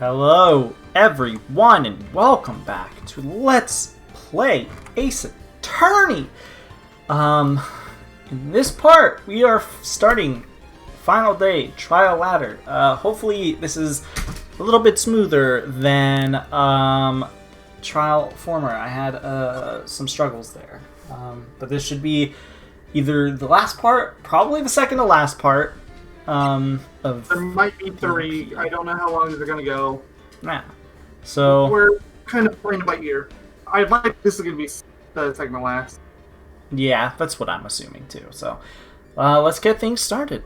Hello, everyone, and welcome back to Let's Play Ace Attorney. In this part, we are starting final day trial ladder. Hopefully, this is a little bit smoother than trial former. I had some struggles there, but this should be either the last part, probably the second to last part. There might be 3. I don't know how long they're gonna go. Yeah. So we're kind of playing it by ear. I'd like this is gonna be the second to last. Yeah, that's what I'm assuming too. So let's get things started.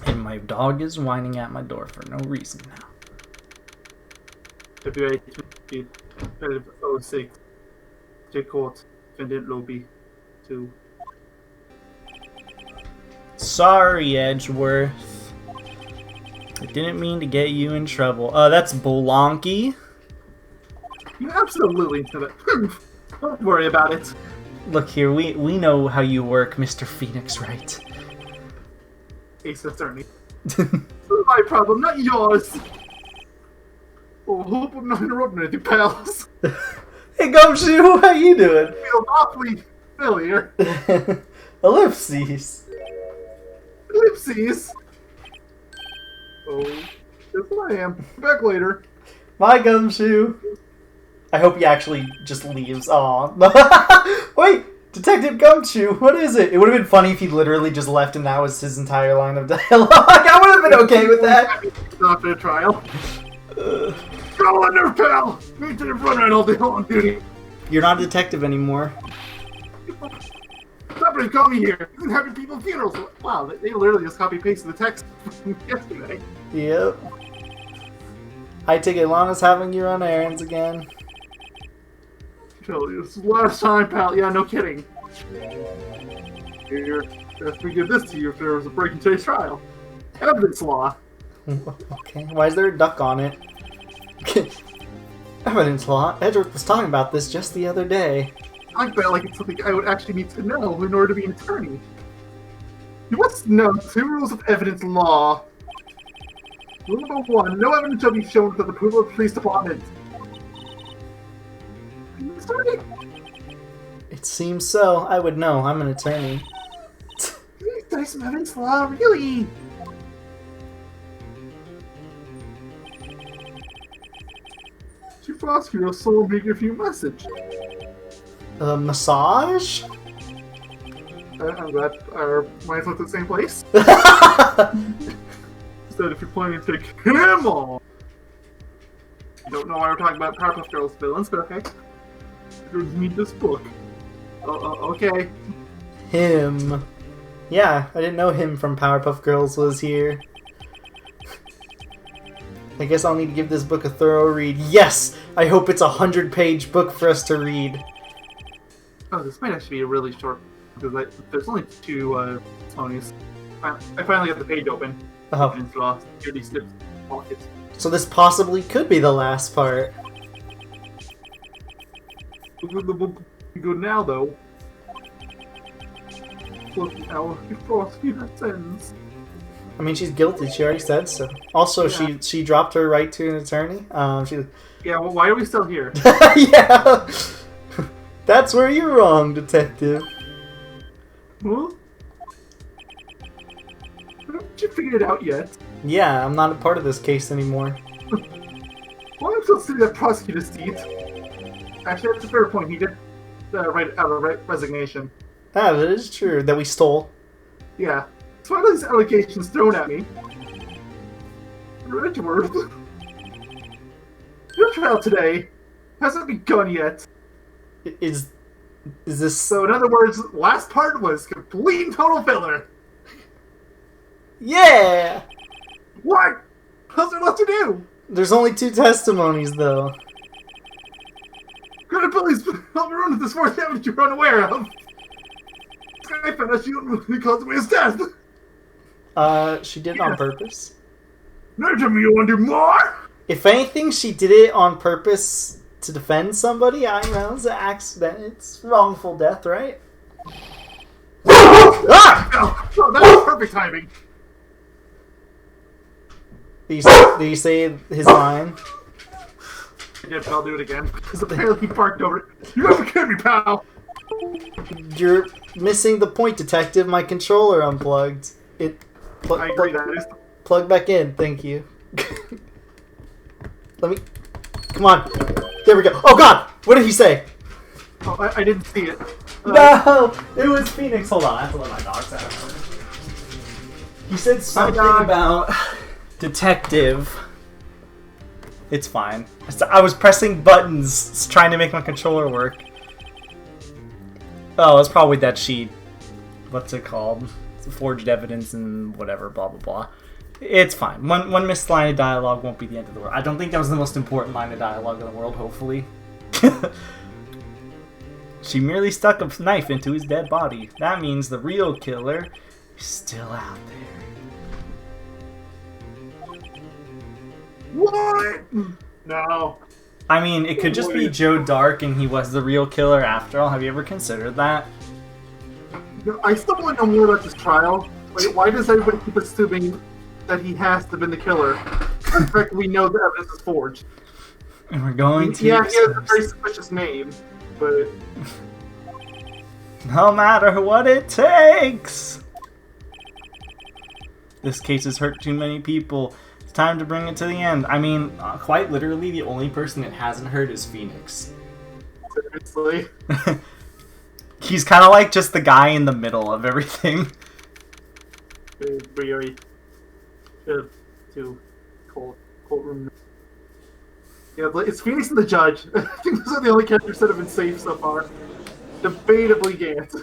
And my dog is whining at my door for no reason now. WA-06 J Court Defendant Lobby 2. Sorry, Edgeworth. I didn't mean to get you in trouble. That's Bolonky. You absolutely did it. Don't worry about it. Look here, we know how you work, Mr. Phoenix Wright. Ace Attorney. This is my problem, not yours. Oh, hope I'm not interrupting anything, pals. Hey, Gumshoe, how you doing? I feel awfully familiar. Ellipses. Ellipses. Oh, yes I am. Back later. Bye, Gumshoe. I hope he actually just leaves. Aw. Wait, Detective Gumshoe, what is it? It would have been funny if he literally just left and that was his entire line of dialogue. I would have been okay with that. After the trial. Go on there, pal! Me to the front right all day on duty. You're not a detective anymore. Somebody call me here. You've been having people's funerals. Wow, they literally just copy-pasted the text from yesterday. Yep. Hi, Ticket Lana's having you run errands again. Tell you, this is the last time, pal. Yeah, no kidding. Here, best we give this to you if there was a break in today's trial. Evidence law. Okay, why is there a duck on it? Evidence law? Edgeworth was talking about this just the other day. I felt like it's something I would actually need to know in order to be an attorney. You must know 2 rules of evidence law. Rule number 1, no evidence shall be shown without the approval of the police department. Are you an attorney? It seems so. I would know. I'm an attorney. You study some evidence law, really? Chief Prosecutor, someone may give you a message. Massage? I'm glad our minds went to the same place. Instead, if you're planning to take him on. I don't know why we're talking about Powerpuff Girls villains, but okay. You need this book. Okay. Him. Yeah, I didn't know him from Powerpuff Girls was here. I guess I'll need to give this book a thorough read. Yes! I hope it's a 100-page book for us to read. Oh, this might actually be a really short, because there's only 2 testimonies. I finally got the page open. Oh. And it's lost. Nearly slipped pocket. So this possibly could be the last part. Good now, though. Look, our prosecutor sentence. I mean, she's guilty. She already said so. Also, yeah. she dropped her right to an attorney. Yeah, well, why are we still here? Yeah! That's where you're wrong, Detective. Huh? Haven't you figured it out yet? Yeah, I'm not a part of this case anymore. Why am I still sitting in that prosecutor's seat? Actually, that's a fair point. He did write out a resignation. Ah, that is true. That we stole. Yeah. So why are these allegations thrown at me? Edgeworth, your trial today hasn't begun yet. Is this... So in other words, last part was complete and total filler. Yeah! What? How's there left to do? There's only 2 testimonies, though. Credibility's help me run with this fourth evidence you're unaware of. This guy found out she ultimately caused away his death. She did it on purpose. Now tell me you want to do more? If anything, she did it on purpose to defend somebody. I know, it's an accident. It's wrongful death, right? Ah! Oh, that was perfect timing. Did you say his line? Yeah, but I'll do it again. Because apparently he parked over it. You haven't killed me, pal! You're missing the point, detective. My controller unplugged. I agree, that is... Plug back in, thank you. Let me... Come on. There we go. Oh god! What did he say? Oh, I didn't see it. No! It was Phoenix. Hold on, I have to let my dogs out. He said something about detective. It's fine. I was pressing buttons trying to make my controller work. Oh, it's probably that sheet. What's it called? It's forged evidence and whatever, blah blah blah. It's fine. One missed line of dialogue won't be the end of the world. I don't think that was the most important line of dialogue in the world, hopefully. She merely stuck a knife into his dead body. That means the real killer is still out there. What? No. I mean, it could just be Joe Dark and he was the real killer after all. Have you ever considered that? I still want to know more about this trial. Wait, why does everybody keep assuming that he has to have been the killer? In fact, we know the evidence is forged. And we're going to... Yeah, he has a very suspicious name, but... No matter what it takes! This case has hurt too many people. It's time to bring it to the end. I mean, quite literally, the only person it hasn't hurt is Phoenix. Seriously? He's kind of like just the guy in the middle of everything. Really, to courtroom. Yeah, it's Phoenix and the judge. I think those are the only characters that have been safe so far. Debatably Gant.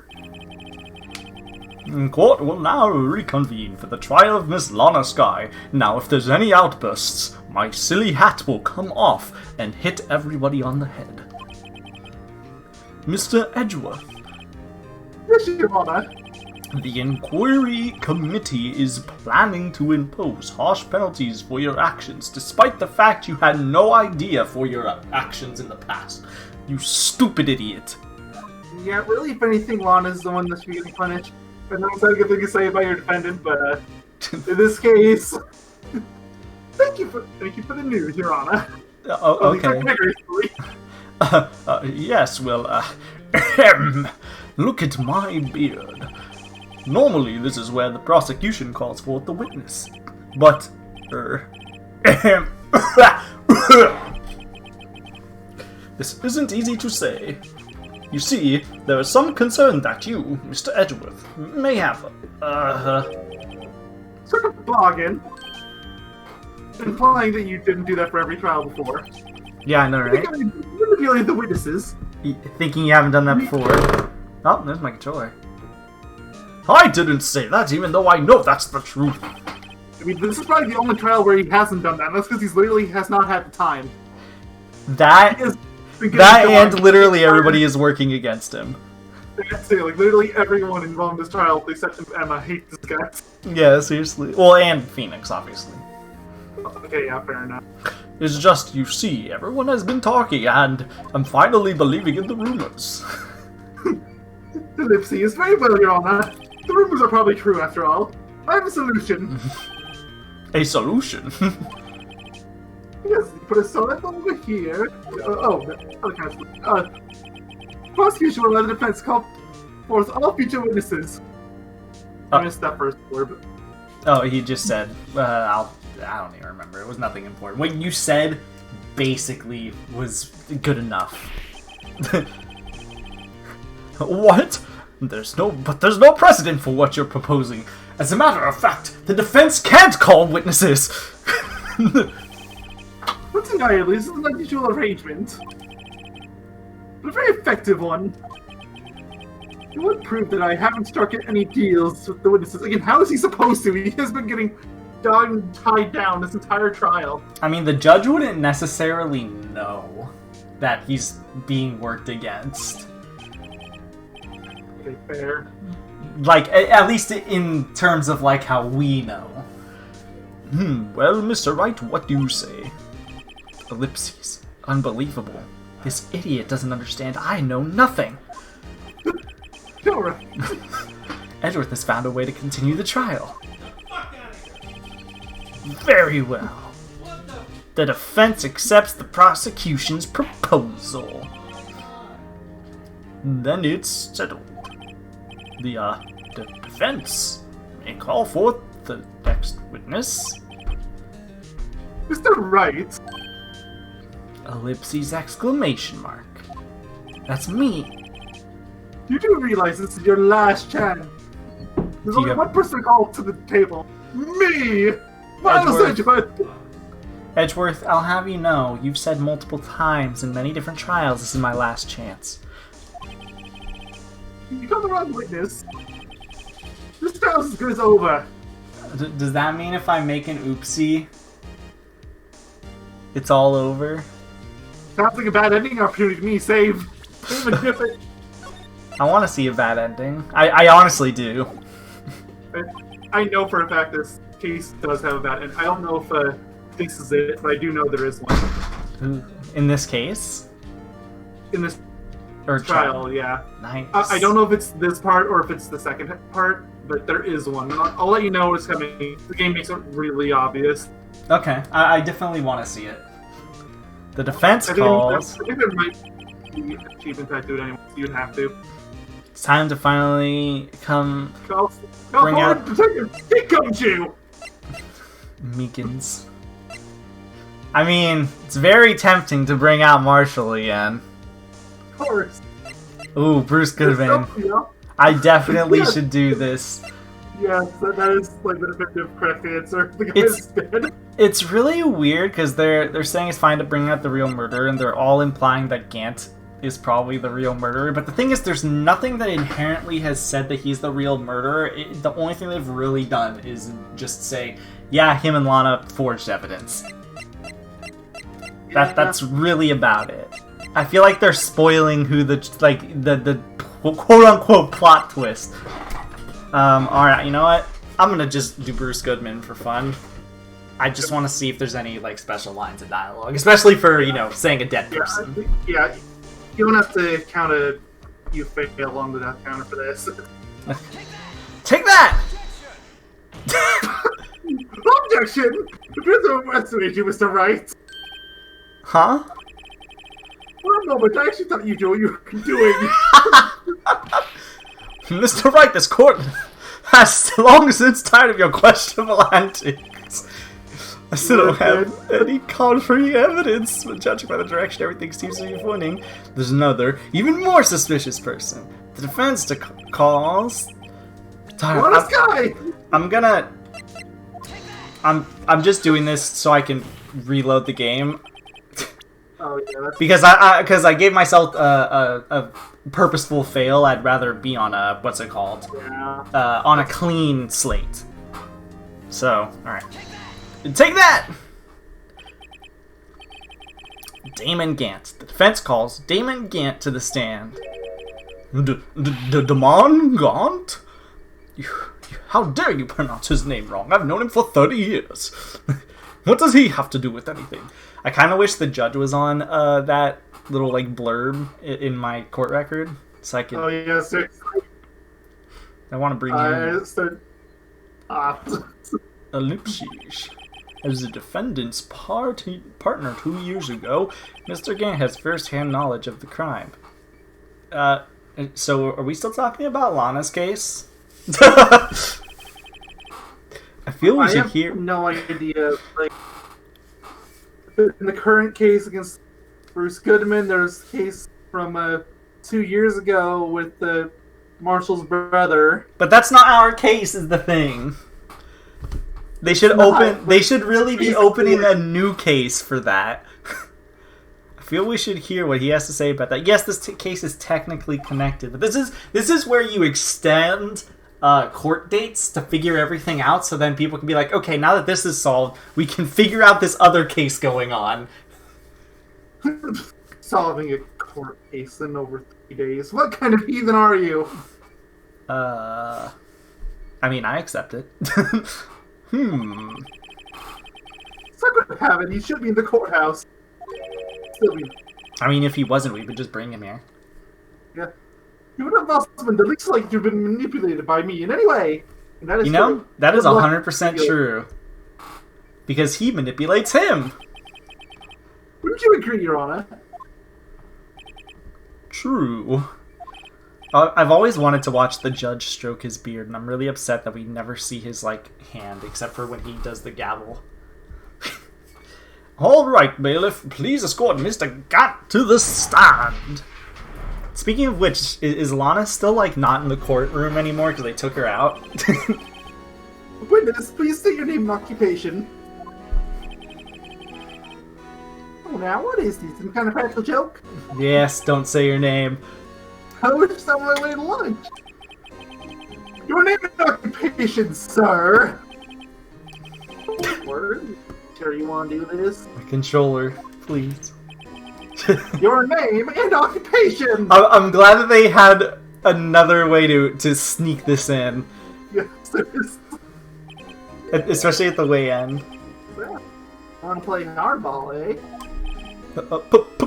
Court will now reconvene for the trial of Miss Lana Skye. Now, if there's any outbursts, my silly hat will come off and hit everybody on the head. Mr. Edgeworth. Yes, Your Honor. The Inquiry Committee is planning to impose harsh penalties for your actions, despite the fact you had no idea for your actions in the past. You stupid idiot. Yeah, really, if anything, Lana's the one that should be getting punished. I know it's not a good thing to say about your defendant, but in this case... thank you for the news, Your Honor. Okay. Yes, well, look at my beard. Normally, this is where the prosecution calls forth the witness. But, this isn't easy to say. You see, there is some concern that you, Mr. Edgeworth, may have, sort of bargain. Implying that you didn't do that for every trial before. Yeah, I know, right? You're revealing the witnesses. Thinking you haven't done that before. Oh, there's my controller. I didn't say that, even though I know that's the truth. I mean, this is probably the only trial where he hasn't done that, and that's because he literally has not had the time. That and literally everybody is working against him. That's it, like, literally everyone involved in this trial, except Emma, hates this guy. Yeah, seriously. Well, and Phoenix, obviously. Okay, yeah, fair enough. It's just, you see, everyone has been talking, and I'm finally believing in the rumors. Ellipse is very well, Your Honor. The rumors are probably true, after all. I have a solution. A solution? Yes, you put a solid over here. Other kind of prosecution will let the defense call forth all future witnesses. I missed that first word. Oh, he just said, I don't even remember. It was nothing important. What you said basically was good enough. What? There's no precedent for what you're proposing. As a matter of fact, the defense can't call witnesses. Undeniably, this is an unusual arrangement, but a very effective one. It would prove that I haven't struck any deals with the witnesses. Again, how is he supposed to? He has been getting dogged and tied down this entire trial. I mean, the judge wouldn't necessarily know that he's being worked against. Okay, fair. Like, at least in terms of, like, how we know. Well, Mr. Wright, what do you say? Ellipses. Unbelievable. This idiot doesn't understand. I know nothing. Alright. Edgeworth has found a way to continue the trial. Very well. The defense accepts the prosecution's proposal. Then it's settled. The defense may call forth the next witness. Mr. Wright. Ellipses exclamation mark. That's me. You do realize this is your last chance. There's only one person called to the table. Me! Miles Edgewood! Edgeworth, I'll have you know, you've said multiple times in many different trials this is my last chance. You got the wrong witness. This trial is as good as over. Does that mean if I make an oopsie, it's all over? Sounds like a bad ending opportunity to me. Save a different. I want to see a bad ending. I honestly do. I know for a fact this case does have a bad ending. I don't know if this is it, but I do know there is one. In this case? In this or trial, yeah. Nice. I don't know if it's this part or if it's the second part, but there is one. I'll let you know what's coming. The game makes it really obvious. Okay, I definitely want to see it. The defense calls. I think there might be an achievement tied to it anyway, so you'd have to. It's time to finally come. Bring out. Here comes you! Meekins. I mean, it's very tempting to bring out Marshall again. Of course. Ooh, Bruce Goodman. I definitely should do this. Yes, that is like the definitive correct answer. The guy is dead. It's really weird because they're saying it's fine to bring out the real murderer, and they're all implying that Gant is probably the real murderer. But the thing is, there's nothing that inherently has said that he's the real murderer. The only thing they've really done is just say, yeah, him and Lana forged evidence. That's really about it. I feel like they're spoiling who the quote-unquote plot twist. Alright, you know what? I'm gonna just do Bruce Goodman for fun. I just want to see if there's any, like, special lines of dialogue. Especially for, you know, saying a dead person. Yeah, you don't have to count you fail on the death counter for this. Take that! Objection! Appears to arrested you, Mr. Wright. Huh? For a moment, I actually thought you knew what you were doing. Mr. Wright, this court has long since tired of your questionable antics. I still don't have any contrary evidence, but judging by the direction everything seems to be pointing, there's another, even more suspicious person. The defense calls. I'm just doing this so I can reload the game. Oh, yeah, because I gave myself a purposeful fail. I'd rather be on a what's it called? Yeah. On a clean slate. So, all right, take that. Damon Gant. The defense calls Damon Gant to the stand. Damon Gant? How dare you pronounce his name wrong? I've known him for 30 years. What does he have to do with anything? I kind of wish the judge was on that little, like, blurb in my court record, so I could... Oh, yeah, seriously. I want to bring in... Ellipses. As the defendant's partner 2 years ago, Mr. Gant has first-hand knowledge of the crime. So are we still talking about Lana's case? I feel we should hear... no idea, like... In the current case against Bruce Goodman, there's a case from 2 years ago with Marshall's brother. But that's not our case, is the thing. They should They should really be opening a new case for that. I feel we should hear what he has to say about that. Yes, this case is technically connected, but this is where you extend court dates to figure everything out, so then people can be like, okay, now that this is solved, we can figure out this other case going on. Solving a court case in over 3 days. What kind of heathen are you? I mean, I accept it. It's not going to happen. He should be in the courthouse. Still be. I mean, if he wasn't, we would just bring him here. Yeah. You would have also been the least like you've been manipulated by me in any way. And that is you know, true. that is 100% true. because he manipulates him. Wouldn't you agree, Your Honor? True. I've always wanted to watch the judge stroke his beard, and I'm really upset that we never see his, like, hand, except for when he does the gavel. All right, bailiff, please escort Mr. Gant to the stand. Speaking of which, is Lana still, like, not in the courtroom anymore because they took her out? Witness, please state your name and occupation. Oh, now, what is this? Some kind of practical joke? Yes, don't say your name. I wish on my way to lunch. Your name and occupation, sir. Word? Sure you want to do this? The controller, please. Your name and occupation! I'm glad that they had another way to sneak this in. Yes, Especially at the way end. Want to play hardball, eh?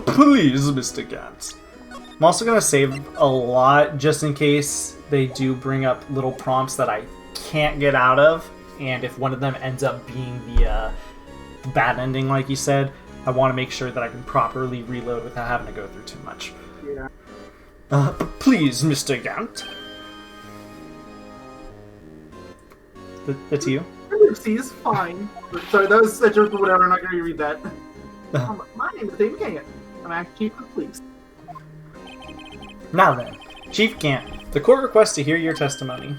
Please, Mr. Gant. I'm also going to save a lot just in case they do bring up little prompts that I can't get out of. And if one of them ends up being the bad ending, like you said, I want to make sure that I can properly reload without having to go through too much. Yeah. Please, Mr. Gant. That's you? See, it's fine. Sorry, that was a joke or whatever. I'm not going to read that. My name is David Gant. I'm acting Chief of Police. Now then, Chief Gant, the court requests to hear your testimony.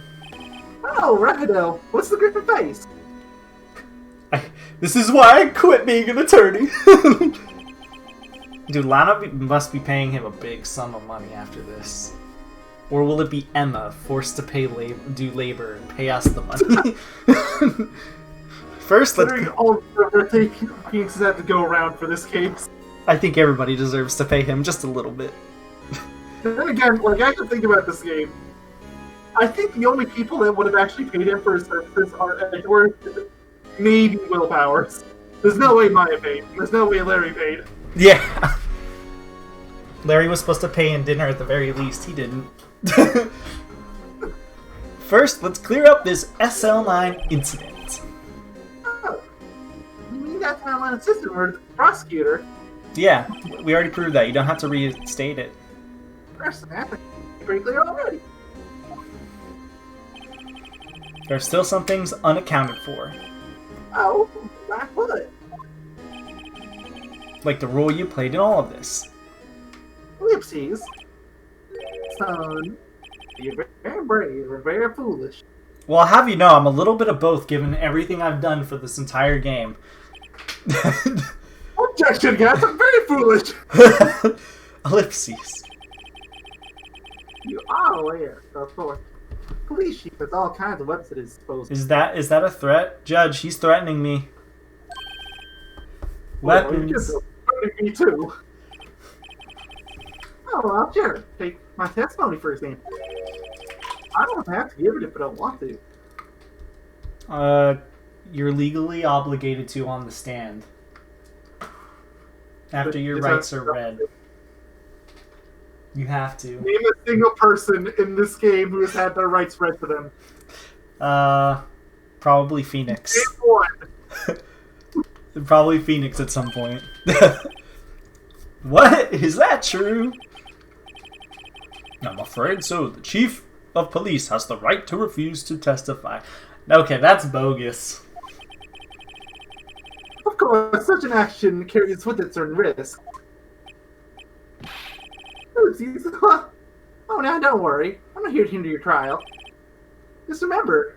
Oh, righto. What's the griffin face? This is why I quit being an attorney. Dude, Lana must be paying him a big sum of money after this. Or will it be Emma forced to do labor and pay us the money? First, let's... all the cases have to go around for this case. I think everybody deserves to pay him just a little bit. Then again, like, I can think about this game. I think the only people that would have actually paid him for his services are Edward, maybe Will Powers. There's no way Maya paid. There's no way Larry paid. Yeah. Larry was supposed to pay in dinner at the very least. He didn't. First, let's clear up this SL9 incident. Oh. You mean that's my line of system or the prosecutor? Yeah, we already proved that. You don't have to restate it. That's pretty clear already. There are still some things unaccounted for. Oh, like what? Like the role you played in all of this. Ellipses. Son, you're very brave or very foolish. Well, I'll have you know, I'm a little bit of both given everything I've done for this entire game. Objection, guys! I'm very foolish! Ellipses. You are aware, of course. Police chief has all kinds of weapons at his disposal. Is that a threat? Judge, he's threatening me. Well, Weapons. you're threatening me too. Oh, well, sure. Take my testimony, for example. I don't have to give it if I don't want to. You're legally obligated to on the stand. After your rights are read. You have to. Name a single person in this game who has had their rights read to them. Probably Phoenix. Name one. Probably Phoenix at some point. What? Is that true? I'm afraid so. The chief of police has the right to refuse to testify. Okay, that's bogus. Of course, such an action carries with it certain risk. Oh, now don't worry. I'm not here to hinder your trial. Just remember,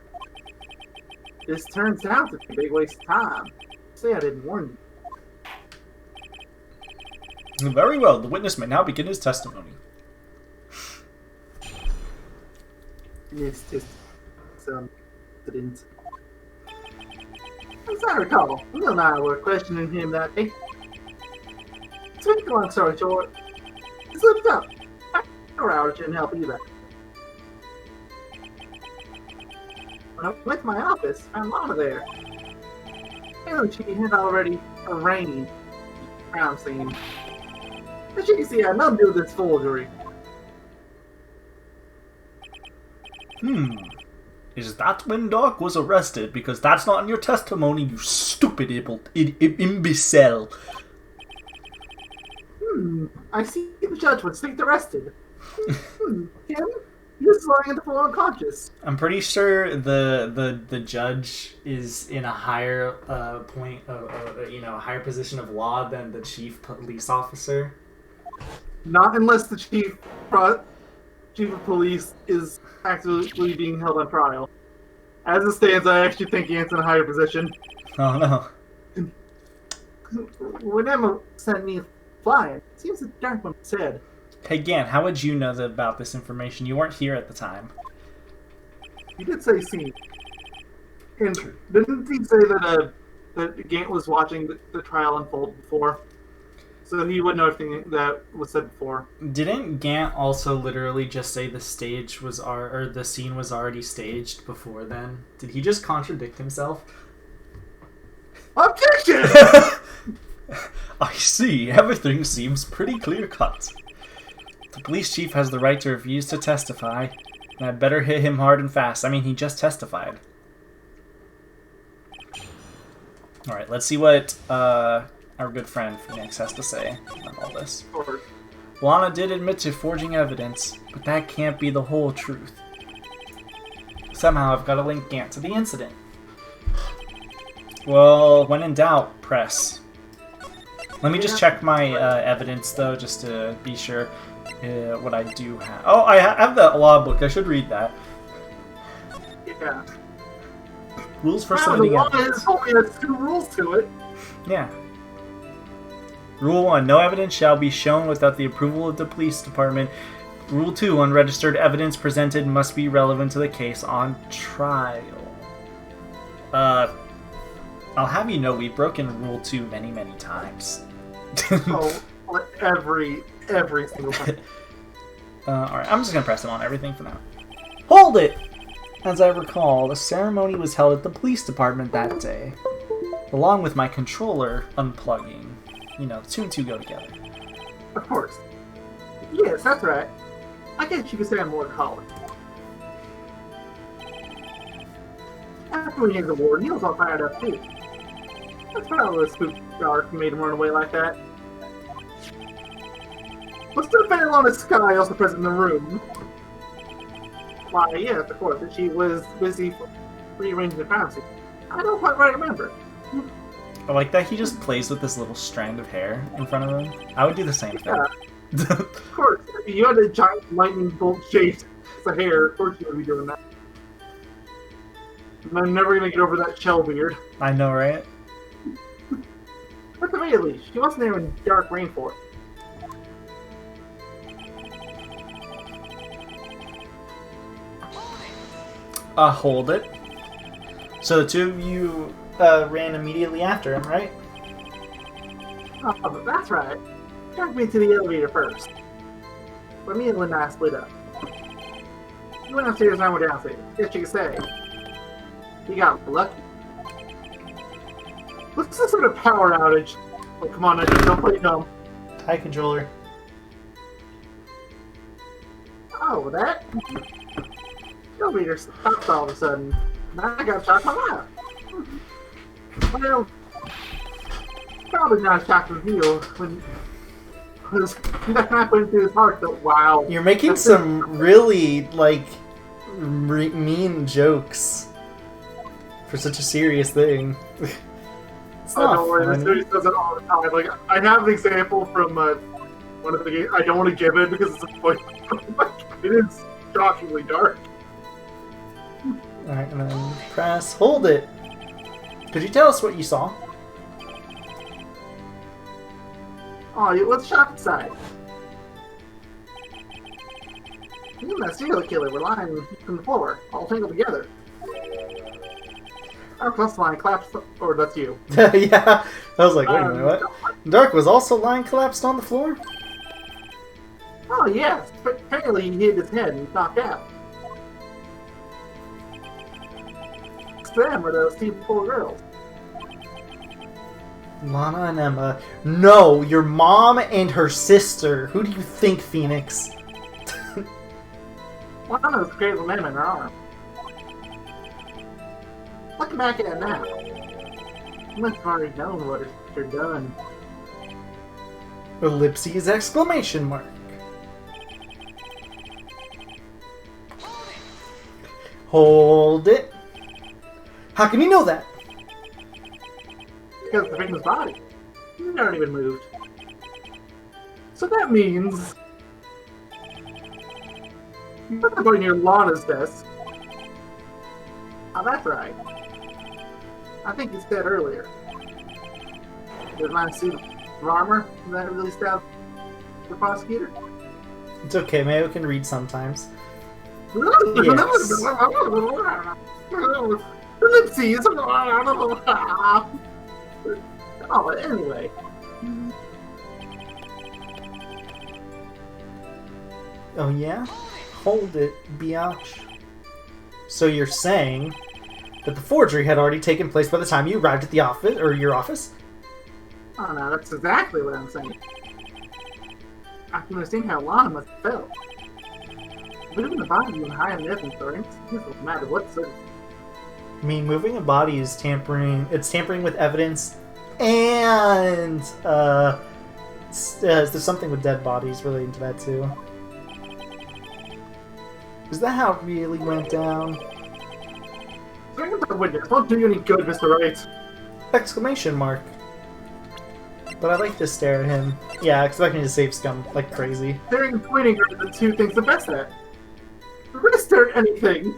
this turns out to be a big waste of time. Say I didn't warn you. Very well. The witness may now begin his testimony. It's just some incident. As I recall, Will and I were questioning him that day. To make a long story short, he slipped up. Or hours didn't help either. When I went to my office, I found Lana there. And she had already arranged the crime scene. As you can see, I had nothing to do with this forgery. Is that when Doc was arrested? Because that's not in your testimony, you stupid imbecile. I see the judge was state arrested. Him? You're lying in the full unconscious. I'm pretty sure the judge is in a higher point of a higher position of law than the chief police officer. Not unless the chief of police is actually being held on trial. As it stands, I actually think Gant's in a higher position. Oh no. When Emma sent me flying, it seems the dark one said. Hey Gant, how would you know about this information? You weren't here at the time. He did say seen. And didn't he say that Gant was watching the trial unfold before? So he would know everything that was said before. Didn't Gant also literally just say the scene was already staged before then? Did he just contradict himself? Objection! I see. Everything seems pretty clear-cut. The police chief has the right to refuse to testify, and I'd better hit him hard and fast. I mean, he just testified. Alright, let's see what our good friend Phoenix has to say about all this. Lana did admit to forging evidence, but that can't be the whole truth. Somehow I've got to link Gant to the incident. Well, when in doubt, press. Let me just check my evidence, though, just to be sure what I do have. Oh, I have the law book. I should read that. Yeah. Rules for submitting evidence. The law only has 2 rules to it. Yeah. Rule 1. No evidence shall be shown without the approval of the police department. Rule 2. Unregistered evidence presented must be relevant to the case on trial. I'll have you know we've broken Rule 2 many, many times. Oh, every single time. Alright, I'm just gonna press him on everything for now. Hold it! As I recall, the ceremony was held at the police department that day, along with my controller unplugging. You know, 2 and 2 go together. Of course. Yes, that's right. I guess you could say I'm more college. After we named the war, Neil's all fired up too. That's probably the spook dark made him run away like that. What's the fair on the sky also present in the room? Why, yes, of course, she was busy rearranging the fantasy. I don't quite remember. I like that he just plays with this little strand of hair in front of him. I would do the same thing. Yeah. Of course, if you had a giant lightning bolt shaped hair, of course you would be doing that. And I'm never gonna get over that shell beard. I know, right? At the very least, she wasn't there in dark rainforest. Hold it. So the 2 of you ran immediately after him, right? Oh, that's right. Dragged me to the elevator first. But me and Linda split up. You went upstairs and I went downstairs. Guess you could say. You got lucky. What's this sort of power outage? Oh, come on, don't play dumb. Hi, controller. Oh, that? Yogaidr stopped all of a sudden. Now I got shocked my lap. Well, probably not shocked with you when that happened to his heart. That wow. You're making some really mean jokes for such a serious thing. It's not don't worry, funny. this series does it all the time. Like, I have an example from one of the games. I don't want to give it because it's a spoiler. It is shockingly dark. Alright, and then press. Hold it! Could you tell us what you saw? Oh, let's shock inside. You and that serial killer were lying on the floor, all tangled together. Our plus line collapsed, or that's you. Yeah, I was like, wait a minute, what? Dark was also lying collapsed on the floor? Oh, yes. Apparently he hit his head and knocked out. Next to them were those 2 poor girls. Lana and Emma. No, your mom and her sister. Who do you think, Phoenix? Lana was carried with Emma in her arm. Looking back at it now, must have already known what you're done. Ellipses exclamation mark. Hold it. How can you know that? Because of the victim's body. It already been moved. So that means you put the body near Lana's desk. Oh, that's right. I think you said earlier. There's my suit of armor that really stabbed the prosecutor. It's okay, Mayo can read sometimes. Yes. Ellipses. Oh, anyway. Oh yeah? Hold it, biatch. So you're saying that the forgery had already taken place by the time you arrived at the office, or your office? Oh no, that's exactly what I'm saying. I can understand how Lana must have felt. Moving the body and hiding evidence or it doesn't matter what sort of... I mean, moving a body is tampering. It's tampering with evidence, and there's something with dead bodies relating to that too. Is that how it really went down? Bring the witness. Won't do you any good, Mr. Wright. Exclamation mark. But I like to stare at him. Yeah, expecting to save scum like crazy. Staring and pointing are the two things the best at. We're gonna stare at anything.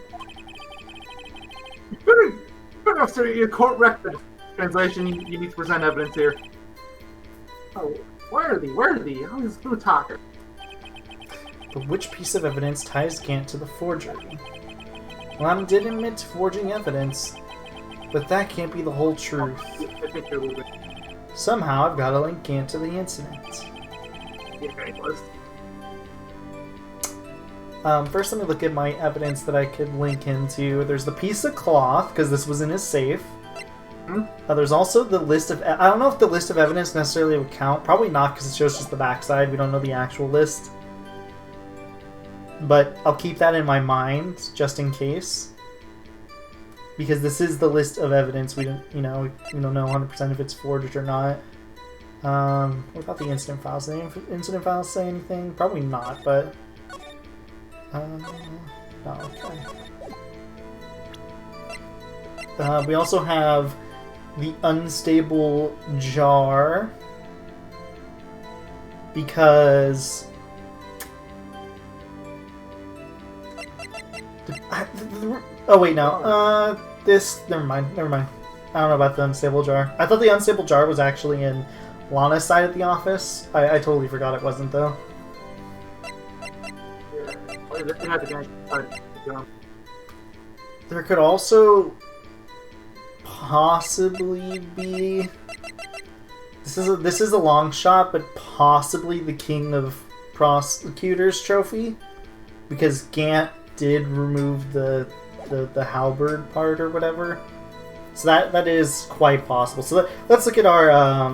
You better not stare at your court record. Translation, you need to present evidence here. Oh, worthy. Oh, he's a blue talker. But which piece of evidence ties Gant to the forgery? Lana did admit to forging evidence, but that can't be the whole truth. I think you're losing. Somehow I've got to link Gant to the incident. Yeah, very close. First, let me look at my evidence that I could link him to. There's the piece of cloth, because this was in his safe. There's also the list of... I don't know if the list of evidence necessarily would count. Probably not, because it shows just the backside. We don't know the actual list. But I'll keep that in my mind, just in case. Because this is the list of evidence. We don't, we don't know 100% if it's forged or not. What about the incident files? Do the incident files say anything? Probably not, but... oh, okay. We also have the unstable jar. Because... Oh wait, no. Never mind. I don't know about the unstable jar. I thought the unstable jar was actually in Lana's side at the office. I totally forgot it wasn't, though. There could also possibly be... This is a long shot, but possibly the King of Prosecutors trophy. Because Gant did remove the halberd part or whatever, so that is quite possible. So let's look at our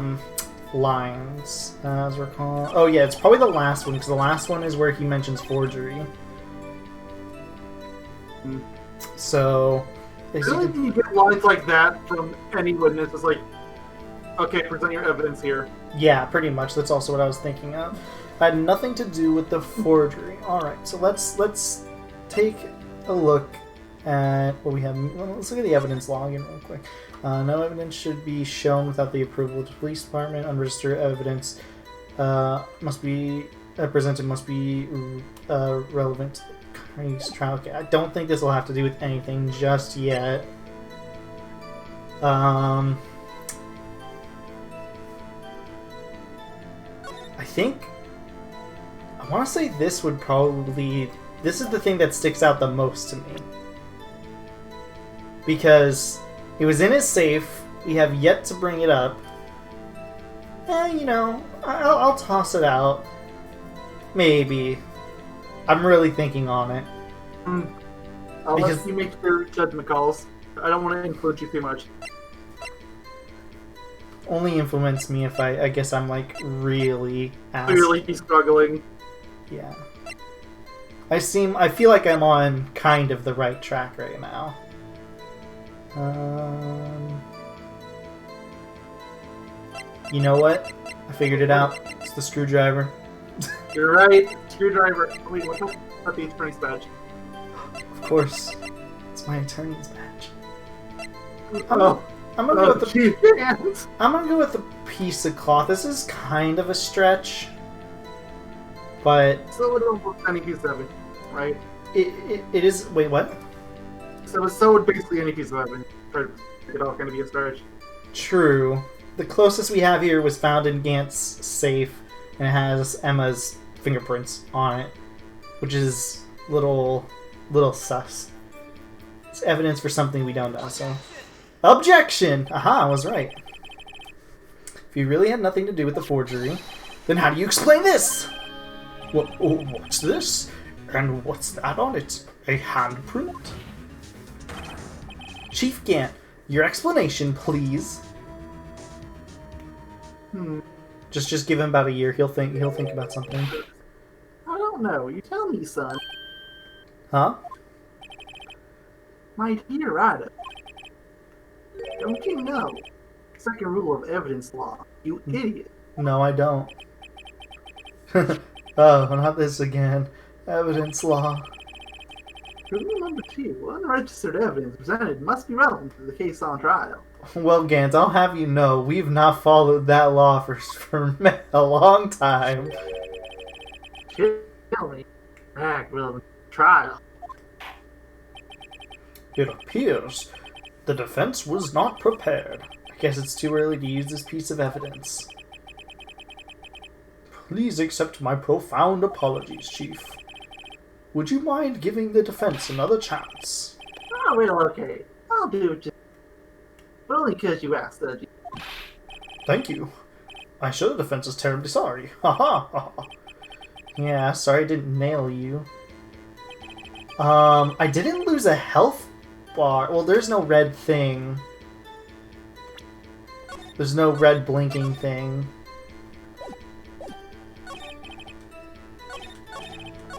lines as recall. Oh yeah, it's probably the last one because the last one is where he mentions forgery. So really, you get lines like that from any witness? It's like, okay, present your evidence here. Yeah, pretty much. That's also what I was thinking of. Had nothing to do with the forgery. All right, so let's take a look at what we have. Let's look at the evidence login real quick. No evidence should be shown without the approval of the police department. Unregistered evidence must be presented must be relevant to the case trial. Okay, I don't think this will have to do with anything just yet. I think I want to say this would probably... This is the thing that sticks out the most to me. Because it was in his safe. We have yet to bring it up. I'll toss it out. Maybe. I'm really thinking on it. I'll let you make your judgment calls. I don't want to influence you too much. Only influence me if I guess I'm like really asking. Clearly he's struggling. Yeah. I feel like I'm on kind of the right track right now. You know what? I figured it out. It's the screwdriver. You're right. Screwdriver. Wait, what's about the attorney's badge? Of course. It's my attorney's badge. I'm gonna go with the Chief Gant. I'm gonna go with the piece of cloth. This is kind of a stretch, but So it almost any piece of evidence, right? it is. Wait, what? So would basically any piece of evidence. It's all going to be a stretch. True. The closest we have here was found in Gant's safe, and it has Emma's fingerprints on it, which is little sus. It's evidence for something we don't know. So, objection. Aha, I was right. If you really had nothing to do with the forgery, then how do you explain this? What's this? And what's that on it? A handprint? Chief Gant, your explanation, please. Just give him about a year. He'll think about something. I don't know. You tell me, son. Huh? My dear Ryder. Don't you know? Second rule of evidence law. You idiot. No, I don't. Oh, not this again. Evidence law. Rule number 2. Unregistered evidence presented must be relevant to the case on trial. Well, Gant, I'll have you know, we've not followed that law for a long time. Chilling. Back relevant to trial. It appears the defense was not prepared. I guess it's too early to use this piece of evidence. Please accept my profound apologies, Chief. Would you mind giving the defense another chance? Oh, well, okay. I'll do it. But only because you asked, Judge. Thank you. I'm sure the defense is terribly sorry. Ha ha. Yeah, sorry I didn't nail you. I didn't lose a health bar. Well, there's no red thing. There's no red blinking thing.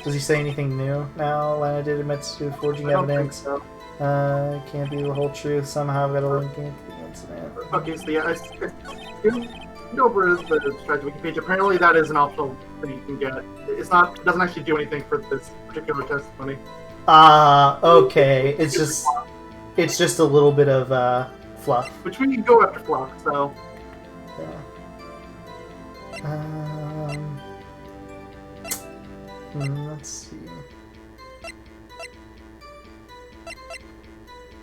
Does he say anything new now? Lana did admit to forging evidence. I don't think so. Can't be the whole truth. Somehow I've got to link into the incident. Okay, so yeah, I skimmed over the strategy page. Apparently that is an optional thing you can get. It doesn't actually do anything for this particular testimony. Okay. It's just a little bit of fluff. Which we can go after fluff, so. Yeah. Let's see.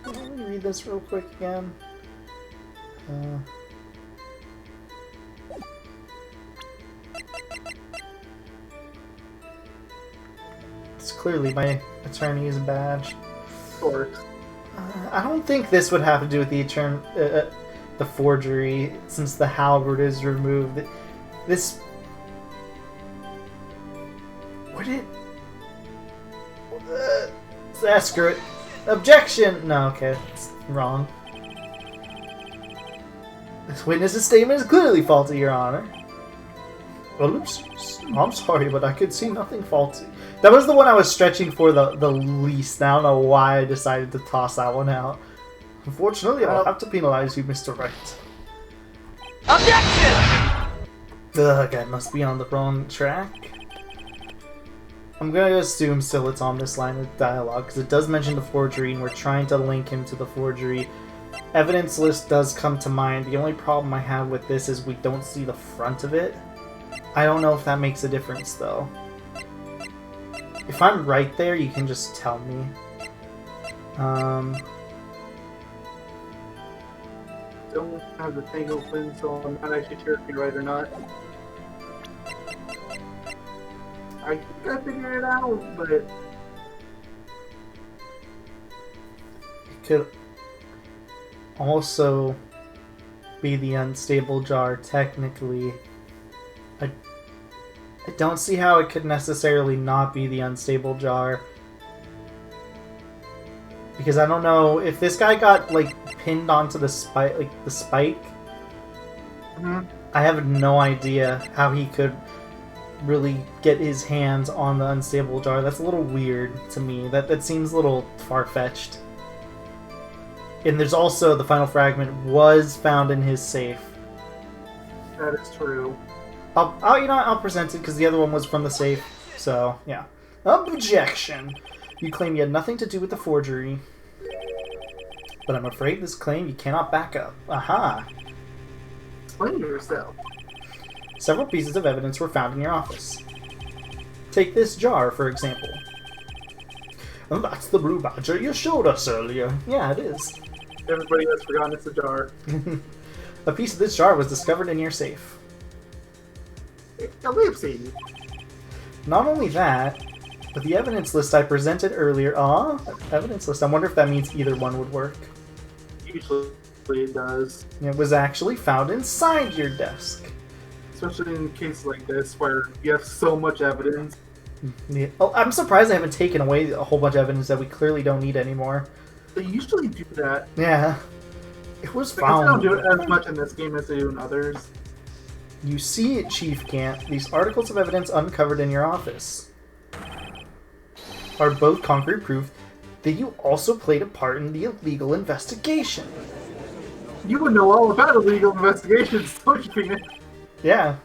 Let me read this real quick again. It's clearly my attorney's badge. Of course. I don't think this would have to do with the forgery, since the halberd is removed. This. What did? Screw it. Objection! No, okay, it's wrong. This witness's statement is clearly faulty, Your Honor. Well, oops. I'm sorry, but I could see nothing faulty. That was the one I was stretching for the least. I don't know why I decided to toss that one out. Unfortunately, I'll have to penalize you, Mr. Wright. Objection! Ugh, I must be on the wrong track. I'm gonna assume still it's on this line of dialogue, because it does mention the forgery, and we're trying to link him to the forgery. Evidence list does come to mind. The only problem I have with this is we don't see the front of it. I don't know if that makes a difference, though. If I'm right there, you can just tell me. Don't have the thing open, so I'm not actually sure if you're right or not. I think I figured it out, but It could also be the unstable jar, technically. I don't see how it could necessarily not be the unstable jar. Because I don't know if this guy got like pinned onto the spike, I have no idea how he could really get his hands on the unstable jar. That's a little weird to me. That seems a little far-fetched. And there's also the final fragment was found in his safe. That is true. I'll present it because the other one was from the safe. So, yeah. Objection! You claim you had nothing to do with the forgery. But I'm afraid this claim you cannot back up. Aha! Explain yourself. Several pieces of evidence were found in your office. Take this jar, for example. That's the blue badger you showed us earlier. Yeah, it is. Everybody has forgotten it's a jar. A piece of this jar was discovered in your safe. Ellipses. Not only that, but the evidence list I presented earlier... evidence list. I wonder if that means either one would work. Usually it does. It was actually found inside your desk. Especially in cases like this where you have so much evidence. Yeah. Oh, I'm surprised they haven't taken away a whole bunch of evidence that we clearly don't need anymore. They usually do that. Yeah. It was They found. don't do it as much in this game as they do in others. You see, Chief Gant, these articles of evidence uncovered in your office are both concrete proof that you also played a part in the illegal investigation. You would know all about illegal investigations, don't you, Gant? Yeah.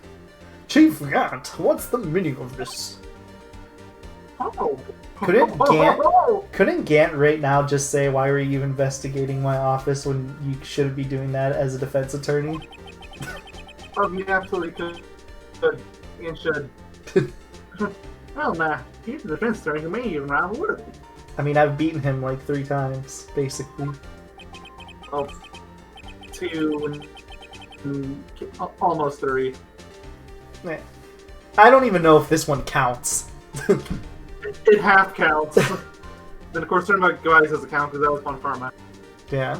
Chief Gant, what's the meaning of this? Oh. Couldn't Gant right now just say, why were you investigating my office when you should be doing that as a defense attorney? Oh, you absolutely could. And should. Well, nah. He's a defense attorney who may even rival Woodley. I mean, I've beaten him like 3 times, basically. Oh, 2 and almost 3. Yeah. I don't even know if this one counts. It half counts. Then, of course, certain about guys doesn't count because that was one pharma. Yeah.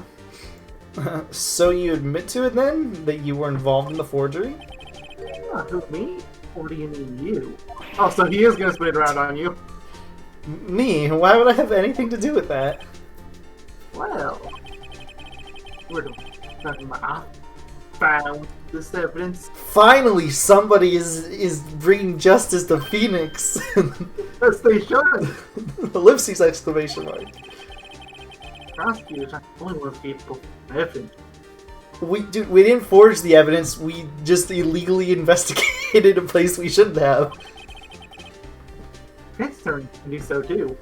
So you admit to it then? That you were involved in the forgery? Who, me? Or do you mean you? Oh, so he is going to spin it around on you. Me? Why would I have anything to do with that? Well, we're talking about found this evidence. Finally, somebody is bringing justice to Phoenix. Yes, they should. Ellipses exclamation mark. Prosecutors are the only ones capable of evidence. We didn't forge the evidence. We just illegally investigated a place we shouldn't have. Defense attorney can do so too.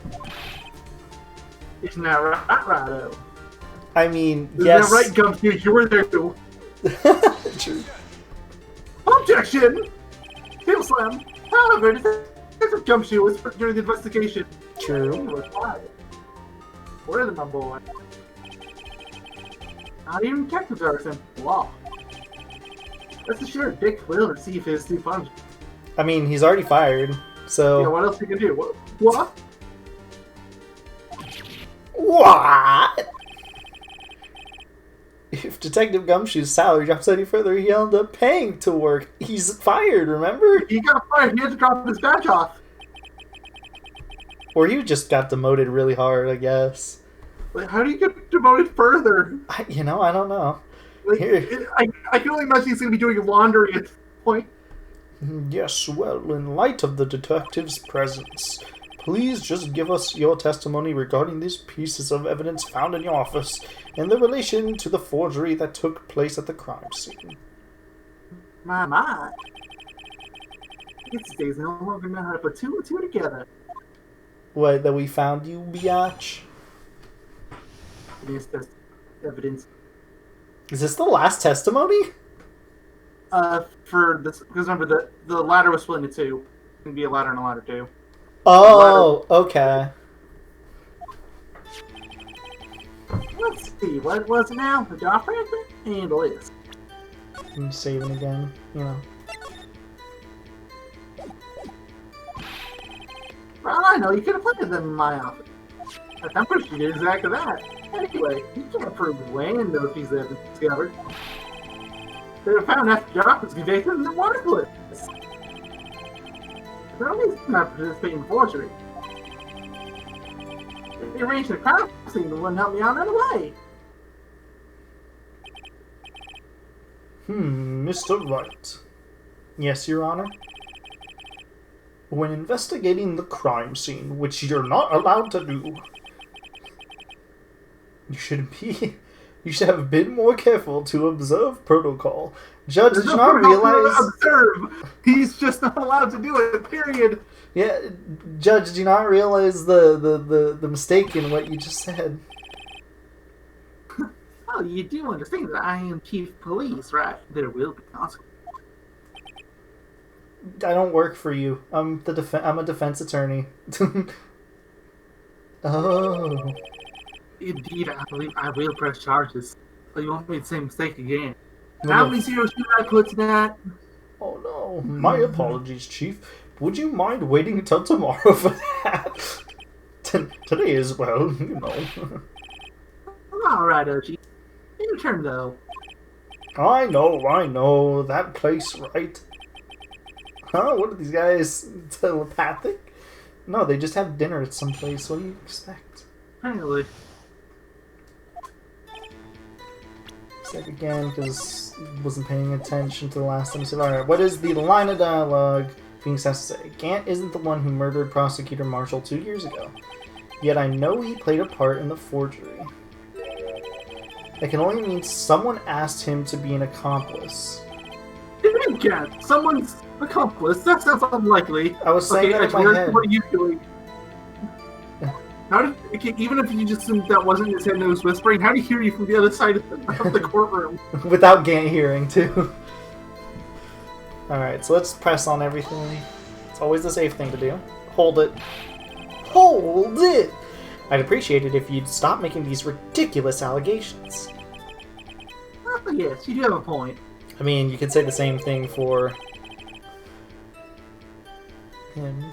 Isn't that right, Righto? I mean, Isn't yes. that right, Gumshoe? You were there too. True. Objection! Tail slam. However, Detective Gumshoe was during the investigation. True. He was quiet. Where are my boy? Not even detectives are exempt from the law. Let's assure Dick will receive his new punishment. I mean, he's already fired, so... Yeah, what else he can do? What? What? If Detective Gumshoe's salary drops any further, he'll end up paying to work. He's fired, remember? He got fired. He had to drop his badge off. Or he just got demoted really hard, I guess. Like, how do you get demoted further? I don't know. Like, I can only imagine he's going to be doing laundry at this point. Yes, well, in light of the detective's presence, please just give us your testimony regarding these pieces of evidence found in your office in the relation to the forgery that took place at the crime scene. My. These days no longer know how to put two and two together. What, that we found you, biatch? This evidence. Is this the last testimony? For this, because remember the ladder was split into 2. It can be a ladder and a ladder too. Oh, okay. Let's see, what was it now? The Joffrey and the list. I'm saving again, you know. Well, I know, you could have planted them in my office. I'm pretty sure you did exactly that. Anyway, you can't prove when those pieces have been discovered. They were found after Joff was convicted in the worthless. They're always not participating in forgery. They arranged the crime scene that wouldn't help me out anyway. Mr. Wright. Yes, Your Honor? When investigating the crime scene, which you're not allowed to do, you should be You should have been more careful to observe protocol. Judge, There's did you no not protocol to realize... observe. He's just not allowed to do it, period. Yeah, Judge, did you not realize the mistake in what you just said? Well, you do understand that I am chief police, right? There will be consequences. I don't work for you. I'm a defense attorney. Oh. Indeed, I believe I will press charges. So you won't make the same mistake again. No, How no. many zeros should I put to that? Oh no, my apologies, Chief. Would you mind waiting until tomorrow for that? Today is, well, you know. Alright, Ochi. Your turn, though. I know. That place, right? Huh? What are these guys? Telepathic? No, they just have dinner at some place. What do you expect? Apparently. Save again, because wasn't paying attention to the last time. So, alright, what is the line of dialogue Phoenix has to say? Gant isn't the one who murdered Prosecutor Marshall 2 years ago. Yet I know he played a part in the forgery. That can only mean someone asked him to be an accomplice. Gant, someone's accomplice. That sounds unlikely. I was saying that in my head. What are you doing? Even if you just assumed that wasn't his head and it was whispering, how do you hear you from the other side of the courtroom? Without Gant hearing, too. Alright, so let's press on everything. It's always the safe thing to do. Hold it. Hold it! I'd appreciate it if you'd stop making these ridiculous allegations. Oh, yes, you do have a point. I mean, you could say the same thing for him.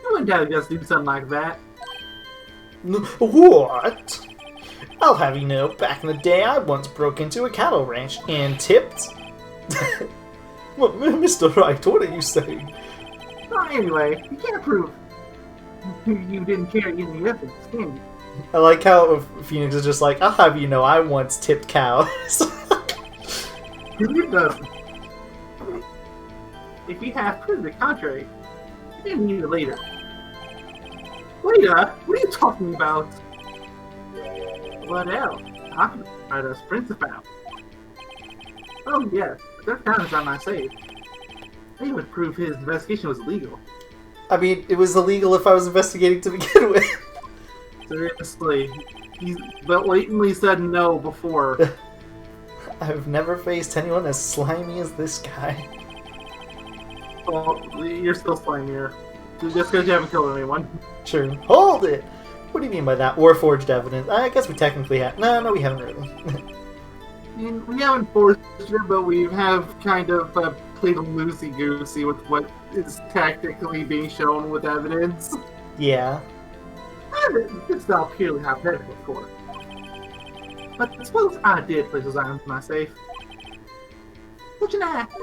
I wouldn't doubt he does do something like that. What? I'll have you know, back in the day I once broke into a cattle ranch and tipped... Well, Mr. Wright, what are you saying? Well, anyway, you can't prove you didn't carry any evidence, can you? I like how Phoenix is just like, I'll have you know, I once tipped cows. It doesn't. If you have proved the contrary, you can need it later. Later? What are you talking about? What else? I can write us principal. Oh yes, their founders on my safe. They would prove his investigation was illegal. I mean, it was illegal if I was investigating to begin with. Seriously, he's blatantly said no before. I've never faced anyone as slimy as this guy. Well, you're still slimier. Just because you haven't killed anyone. Sure. Hold it! What do you mean by that? Or forged evidence? I guess we technically have. No, we haven't really. I mean, we haven't forged it, but we have kind of played loosey-goosey with what is technically being shown with evidence. Yeah. It's not purely hypothetical, of course. But suppose I did place those items in my safe. Which an act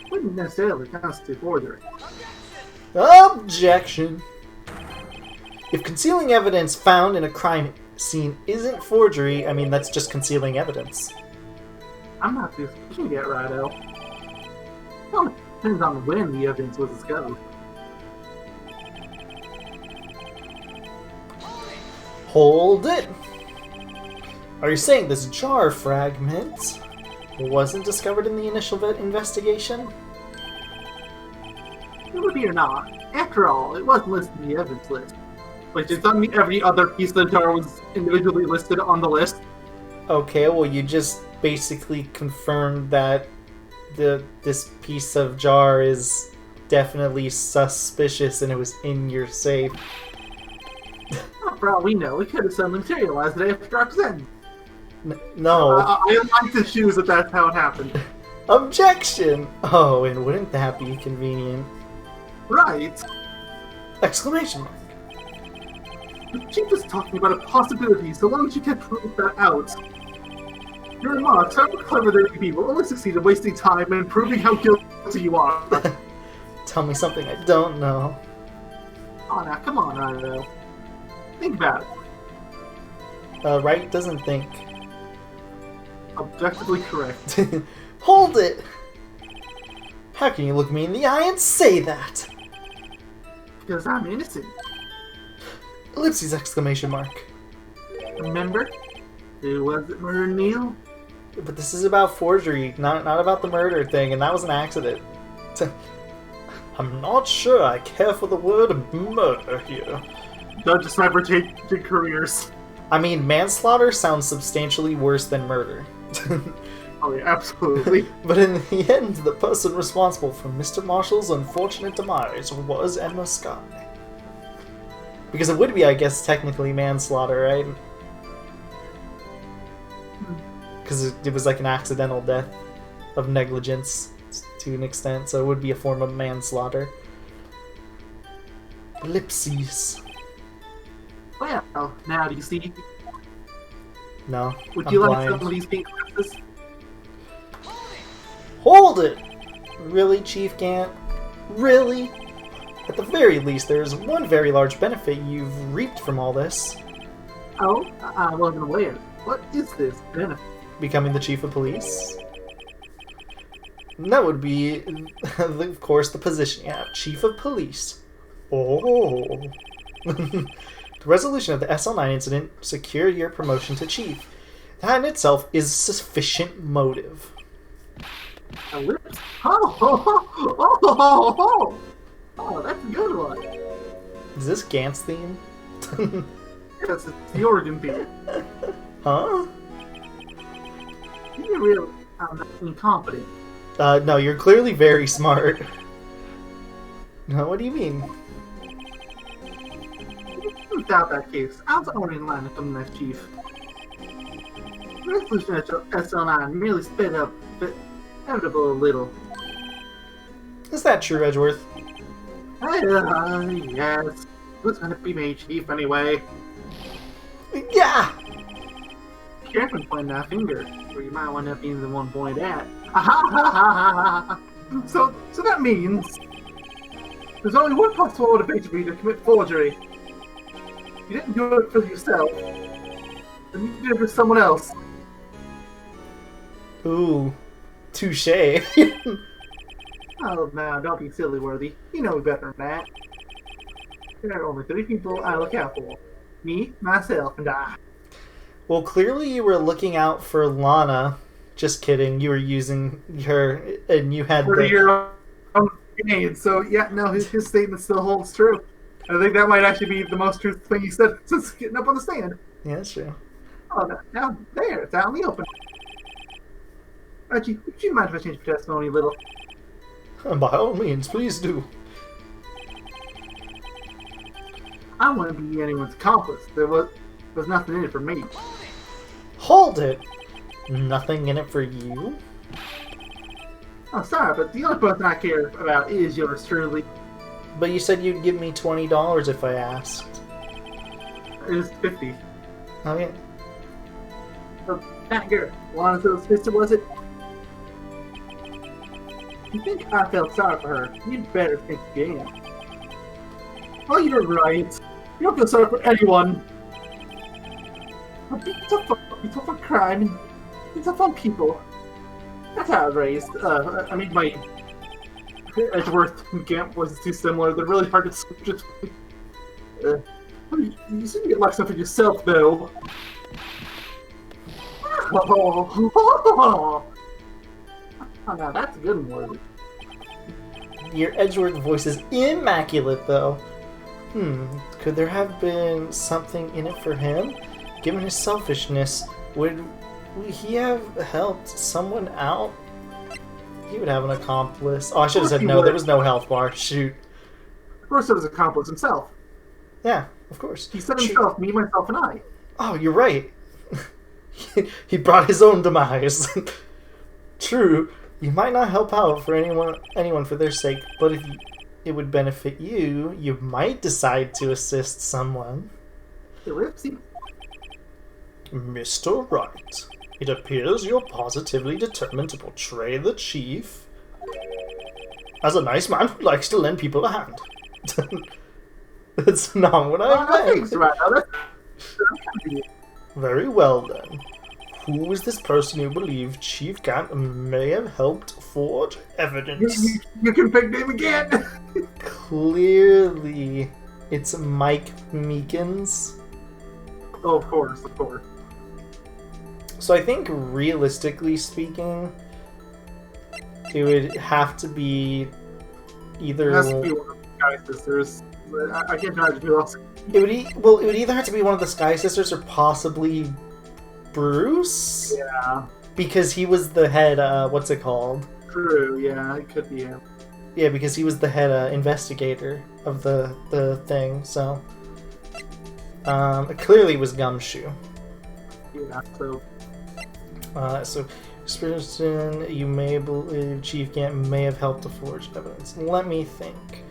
wouldn't necessarily constitute forgery. Objection! If concealing evidence found in a crime scene isn't forgery, I mean, that's just concealing evidence. I'm not too pushing yet, Rido. Well, it depends on when the evidence was discovered. Hold it! Are you saying this jar fragment wasn't discovered in the initial investigation? It would be or not. After all, it wasn't listed in the evidence list. Which is on every other piece of the jar was individually listed on the list. Okay, well you just basically confirmed that this piece of jar is definitely suspicious and it was in your safe. Well, for all we know, it could have suddenly materialized the day after our sentence. No. I like to choose that that's how it happened. Objection! Oh, and wouldn't that be convenient? Right. Exclamation mark. The chief is talking about a possibility, so long as you can prove that out. Your remarks, however clever they may be, will only succeed in wasting time and proving how guilty you are. Tell me something I don't know. Oh, now, come on, Ryo. Think about it. Wright doesn't think. Objectively correct. Hold it! How can you look me in the eye and say that? Because I'm innocent. Ellipses! Exclamation mark. Remember? Who was it, murdered Neil? But this is about forgery, not about the murder thing, and that was an accident. I'm not sure I care for the word murder here. Don't just never take careers. I mean, manslaughter sounds substantially worse than murder. Oh yeah, absolutely. But in the end, the person responsible for Mr. Marshall's unfortunate demise was Emma Sky. Because it would be, I guess, technically manslaughter, right? Because it was like an accidental death of negligence to an extent, so it would be a form of manslaughter. Ellipses. Well, now do you see? No, Would I'm you like blind. some of these pink glasses? Hold it! Really, Chief Gant? Really? At the very least, there is one very large benefit you've reaped from all this. Oh, I wasn't aware. What is this benefit? Becoming the Chief of Police. And that would be, of course, the position. Yeah, Chief of Police. Oh. The resolution of the SL9 incident secured your promotion to Chief. That in itself is sufficient motive. A lips? Oh, that's a good one. Is this Gant's theme? Yes, it's the origin theme. Huh? You're really incompetent. No, you're clearly very smart. No, what do you mean? Without that case, I was already in line to become the next chief. The resolution at SL9 merely sped up, but inevitable a little. Is that true, Edgeworth? Yes. Who's gonna be made chief anyway? Yeah! Careful pointing that finger, or you might wind up being the one pointed at. So that means there's only one possible motivation for you to commit forgery. You didn't do it for yourself, then you did it for someone else. Ooh. Touche. Oh, now don't be silly, Worthy. You know better than that. There are only 3 people I look out for. Me, myself, and I. Well, clearly you were looking out for Lana. Just kidding. You were using her, and you had For your own gain. So, yeah, no, his statement still holds true. I think that might actually be the most truthful thing he said since getting up on the stand. Yeah, that's true. Oh, now there, it's out in the open. Archie, would you mind if I change your testimony a little? By all means, please do. I don't want to be anyone's accomplice. There was nothing in it for me. Hold it! Nothing in it for you? Oh, sorry, but the only person I care about is yours truly. But you said you'd give me $20 if I asked. It was 50. Oh, yeah. So, that girl, Lana's little sister, was it? You think I felt sorry for her? You'd better think again. Oh, you're right. You don't feel sorry for anyone. Be tough on crime and be tough on people. That's how I was raised. I mean, my Edgeworth and Gant voices too similar. They're really hard to switch between. You seem to get locked up for yourself, though. Oh, now that's a good one. Your Edgeworth voice is immaculate, though. Could there have been something in it for him? Given his selfishness, would he have helped someone out? He would have an accomplice. Oh, I should have said no. There was no health bar. Shoot. Of course, it was an accomplice himself. Yeah, of course. He said himself, me, myself, and I. Oh, you're right. He brought his own demise. True, you might not help out for anyone for their sake, but if it would benefit you, you might decide to assist someone. Ellipses. Mr. Wright, it appears you're positively determined to portray the chief as a nice man who likes to lend people a hand. That's not what I meant. Thanks, right. Very well then. Who is this person you believe Chief Gant may have helped forge evidence? You can pick name again. Clearly, it's Mike Meekins. Oh, of course, of course. So I think, realistically speaking, it would have to be either... It has to be one of the Sky Sisters. I can't imagine who else. It would either have to be one of the Sky Sisters or possibly Bruce? Yeah. Because he was the head, what's it called? True, yeah, it could be him. Yeah, because he was the head investigator of the thing, so... it clearly was Gumshoe. Yeah, so... So, this person, you may believe Chief Gant may have helped to forge evidence. Let me think.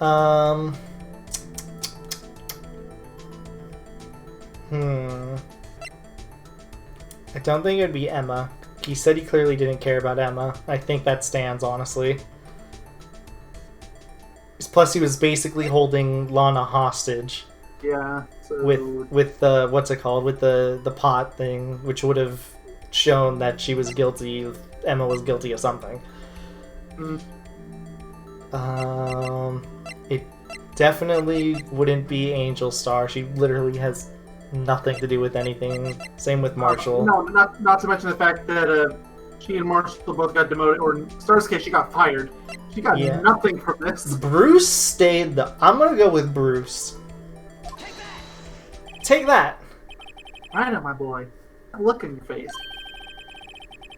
I don't think it would be Emma. He said he clearly didn't care about Emma. I think that stands, honestly. Plus, he was basically holding Lana hostage. Yeah, so... With the, what's it called? With the pot thing, which would have shown that she was guilty, Emma was guilty of something. It definitely wouldn't be Angel Star. She literally has nothing to do with anything. Same with Marshall. No, not to mention the fact that she and Marshall both got demoted, or in Star's case, she got fired. She got nothing from this. Bruce stayed I'm gonna go with Bruce. Take that! I know, my boy. Look in your face.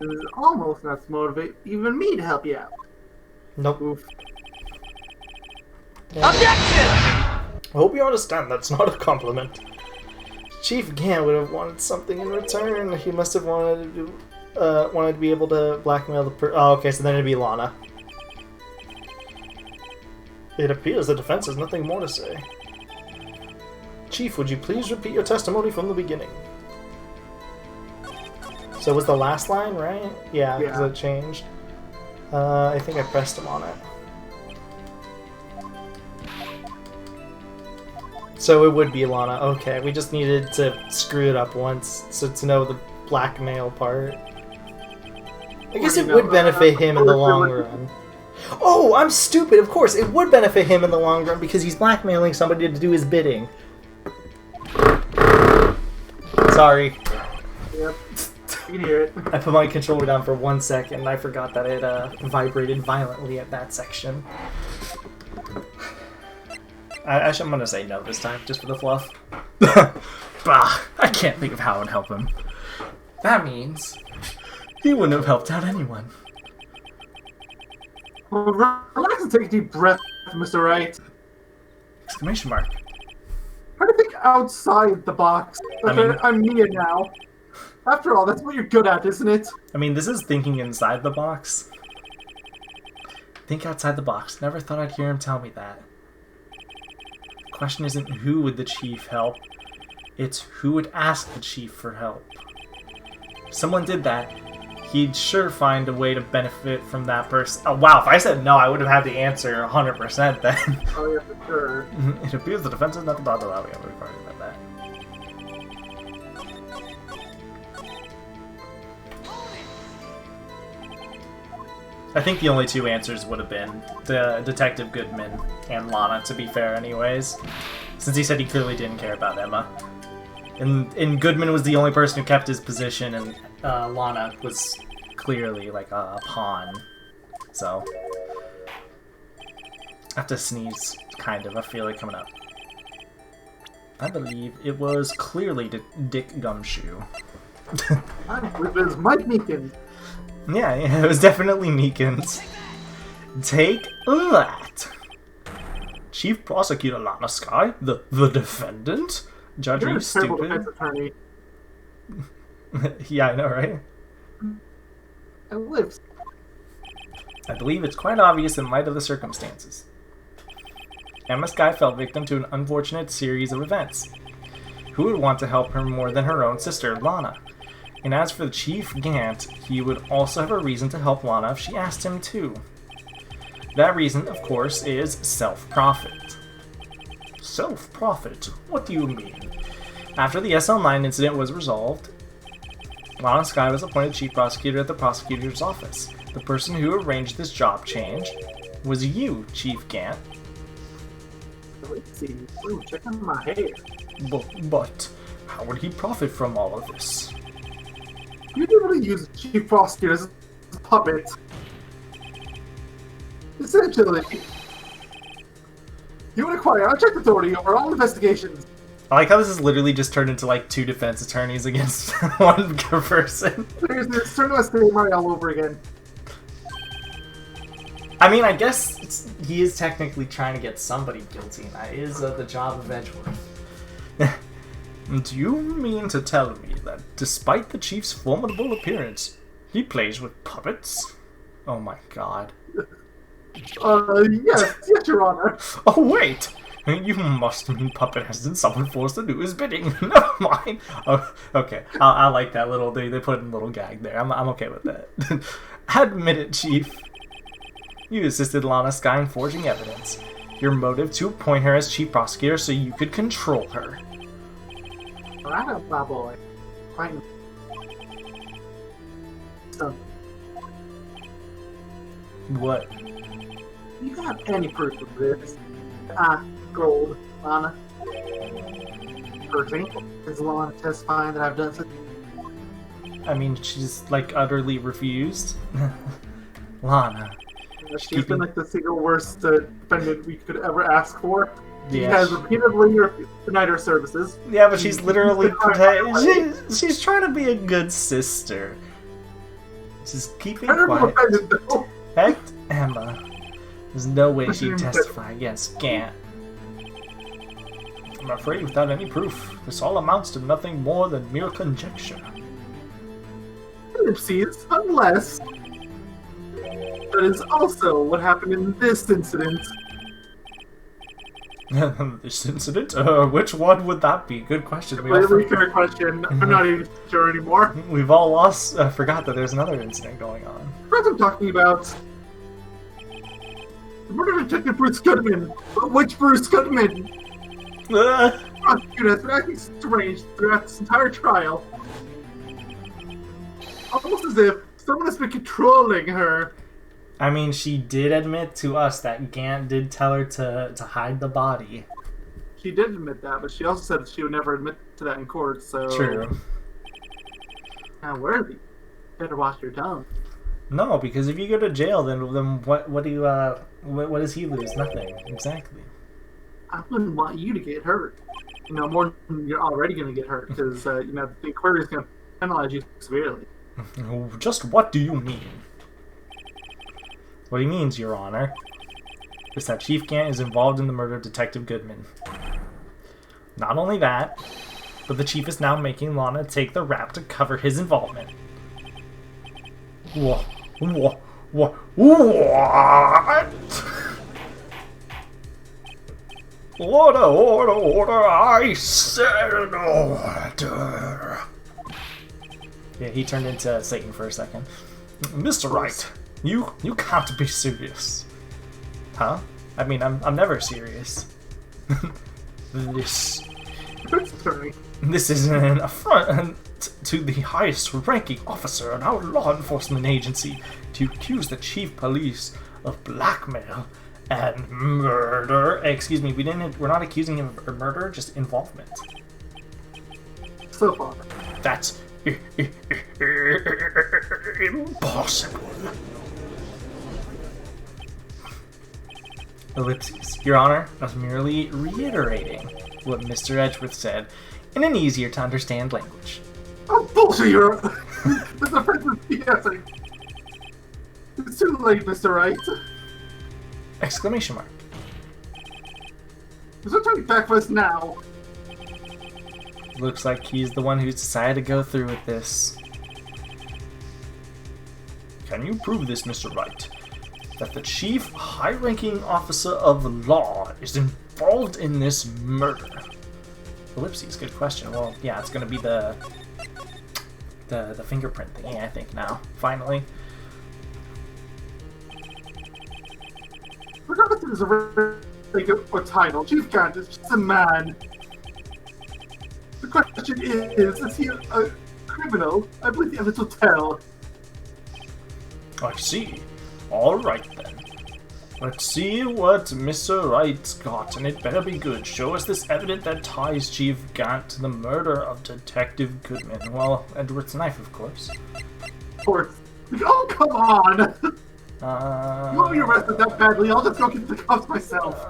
It was almost enough to motivate even me to help you out. Nope. Oof. Yeah. Objection! I hope you understand that's not a compliment. Chief Gant would have wanted something in return. He must have wanted to be able to blackmail the oh, okay, so then it'd be Lana. It appears the defense has nothing more to say. Chief, would you please repeat your testimony from the beginning? So it was the last line, right? Yeah, because it changed. I think I pressed him on it. So it would be Lana. Okay, we just needed to screw it up once so to know the blackmail part. I guess it would benefit him in the long run. Oh, I'm stupid. Of course, it would benefit him in the long run because he's blackmailing somebody to do his bidding. Sorry. Yep. You can hear it. I put my controller down for 1 second and I forgot that it vibrated violently at that section. I'm gonna say no this time, just for the fluff. Bah, I can't think of how it would help him. That means he wouldn't have helped out anyone. Well, relax and take a deep breath, Mr. Wright. Exclamation mark. Try to think outside the box. I'm Mia now. After all, that's what you're good at, isn't it? I mean, this is thinking inside the box. Think outside the box. Never thought I'd hear him tell me that. The question isn't who would the chief help, it's who would ask the chief for help. If someone did that, he'd sure find a way to benefit from that person. Oh wow, if I said no, I would have had the answer 100% then. Oh yeah, for sure. It appears the defense is nothing about that. We've already read that. I think the only two answers would have been the Detective Goodman and Lana, to be fair anyways. Since he said he clearly didn't care about Emma. And Goodman was the only person who kept his position, and Lana was clearly like a pawn. So, I have to sneeze, kind of. I feel it coming up. I believe it was clearly Dick Gumshoe. It was Mike Meekins. Yeah, it was definitely Meekins. Take that! Chief Prosecutor Lana Skye, the defendant? Judge, are you stupid? Defense attorney. Yeah, I know, right? I believe it's quite obvious in light of the circumstances. Emma Skye fell victim to an unfortunate series of events. Who would want to help her more than her own sister, Lana? And as for the Chief Gant, he would also have a reason to help Lana if she asked him to. That reason, of course, is self-profit. Self-profit? What do you mean? After the SL9 incident was resolved, Lana Skye was appointed Chief Prosecutor at the Prosecutor's Office. The person who arranged this job change was you, Chief Gant. Let's see. Ooh, check out my hair. But how would he profit from all of this? You didn't really use Chief Prosecutor as a puppet. Essentially, you would acquire unchecked authority over all investigations. I like how this is literally just turned into like 2 defense attorneys against one person. There's this turn to a samurai all over again. I mean, I guess he is technically trying to get somebody guilty, and that is the job of Edgeworth. Do you mean to tell me that despite the chief's formidable appearance, he plays with puppets? Oh my god. Yes, Your Honor. Oh wait! You must mean Puppet has been someone forced to do his bidding. Never mind. Oh, okay, I like that little. They put in a little gag there. I'm okay with that. Admit it, Chief. You assisted Lana Sky in forging evidence. Your motive to appoint her as chief prosecutor so you could control her. Right, my boy. Quite. So, What? you got any proof of this? Gold, Lana. For example, is Lana testifying that I've done something? I mean, she's like utterly refused. Lana. She's been like the single worst defendant we could ever ask for. She Yeah, has repeatedly denied her services. Yeah, but she's literally she's trying to be a good sister. She's keeping quiet. Protect Emma. There's no way she'd testify against Gant. I'm afraid without any proof, this all amounts to nothing more than mere conjecture. Ellipses, unless that is also what happened in this incident. This incident? Which one would that be? Good question. Really fair question. I'm not even sure anymore. We've all forgot that there's another incident going on. First, I'm talking about the murder of Detective Bruce Goodman. But which Bruce Goodman? Prosecutor has been acting strange throughout this entire trial. Almost as if someone has been controlling her. I mean, she did admit to us that Gant did tell her to hide the body. She did admit that, but she also said that she would never admit to that in court, so... True. Now, worthy. Better watch your tongue. No, because if you go to jail, then what do you what does he lose? Nothing. Exactly. I wouldn't want you to get hurt. You know, more than you're already going to get hurt, because, you know, the inquiry is going to penalize you severely. Just what do you mean? What he means, Your Honor, is that Chief Gant is involved in the murder of Detective Goodman. Not only that, but the Chief is now making Lana take the rap to cover his involvement. What? Order, I said an order. Yeah, he turned into Satan for a second. Mr. Wright, you can't be serious. Huh? I mean, I'm never serious. This is an affront to the highest ranking officer in our law enforcement agency to accuse the chief police of blackmail and murder. Excuse me, we're not accusing him of murder, just involvement. So far. That's impossible. Ellipses. Your Honor, I was merely reiterating what Mr. Edgeworth said in an easier to understand language. Oh, bullshit, you're... The defense is BSing. It's too late, Mr. Wright. Exclamation mark. There's no turning back for us now. Looks like he's the one who's decided to go through with this. Can you prove this, Mr. Wright? That the chief high-ranking officer of law is involved in this murder? Ellipses, good question. Well, yeah, it's gonna be the fingerprint thingy, I think, now. Finally. Regardless of his rank or title, Chief Gant is just a man. The question is he a criminal? I believe the evidence will tell. I see. All right, then. Let's see what Mr. Wright's got, and it better be good. Show us this evidence that ties Chief Gant to the murder of Detective Goodman. Well, Edward's knife, of course. Of course. Oh, come on! You won't be arrested that badly, I'll just go get the cuffs myself.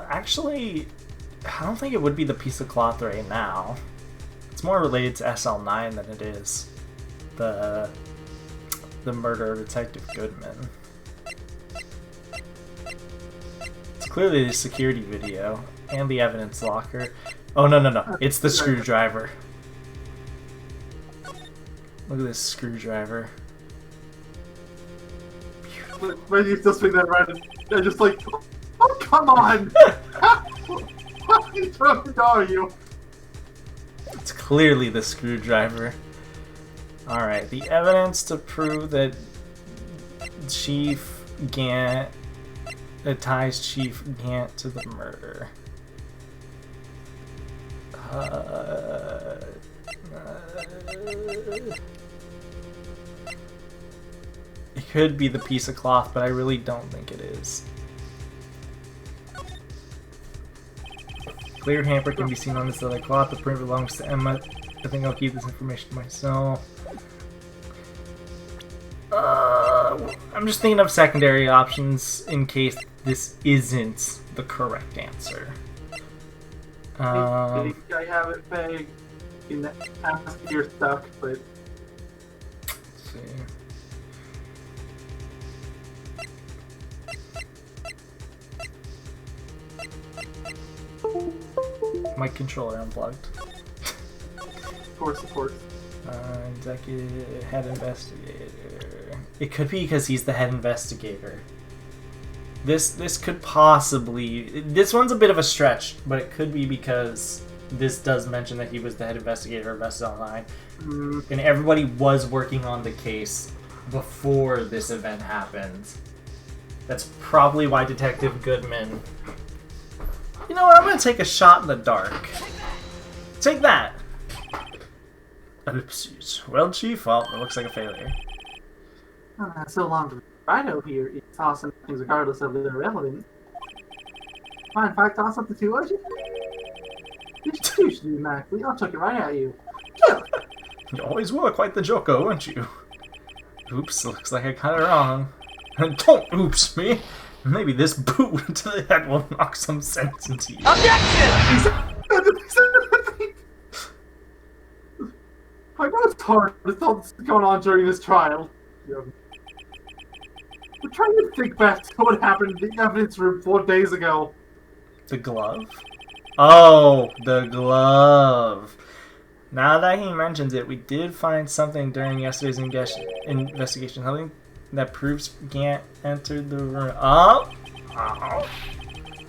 Actually, I don't think it would be the piece of cloth right now. It's more related to SL9 than it is the murder of Detective Goodman. It's clearly the security video and the evidence locker. Oh, no. It's the screwdriver. Look at this screwdriver. When you still swing that around, they're just like, oh, come on! How drunk are you? It's clearly the screwdriver. Alright, the evidence to prove that Chief Gant ties Chief Gant to the murder. It could be the piece of cloth, but I really don't think it is. Clear hamper can be seen on this other cloth. The print belongs to Emma. I think I'll keep this information to myself. I'm just thinking of secondary options in case this isn't the correct answer. I have it vague. In the ask you're stuck, but let's see. My controller unplugged. Of course. Executive head investigator. It could be because he's the head investigator. This could possibly. This one's a bit of a stretch, but it could be because this does mention that he was the head investigator of SL9, and everybody was working on the case before this event happened. That's probably why Detective Goodman. You know what? I'm gonna take a shot in the dark. Take that. Oopsies. Well, Chief, well, it looks like a failure. So long to Rhino here, it's tossing things regardless of their relevance. Fine, if I toss up the two, would you? You should do, Mackley. I'll chuck it right at you. Yeah. You always were quite the joker, weren't you? Oops, looks like I got it wrong. Don't oops me! Maybe this boot into the head will knock some sense into you. Objection! I know it's hard with all this going on during this trial. We're trying to think back to what happened in the evidence room 4 days ago. The glove? Oh, the glove. Now that he mentions it, we did find something during yesterday's investigation. Something that proves Gant entered the room. Oh!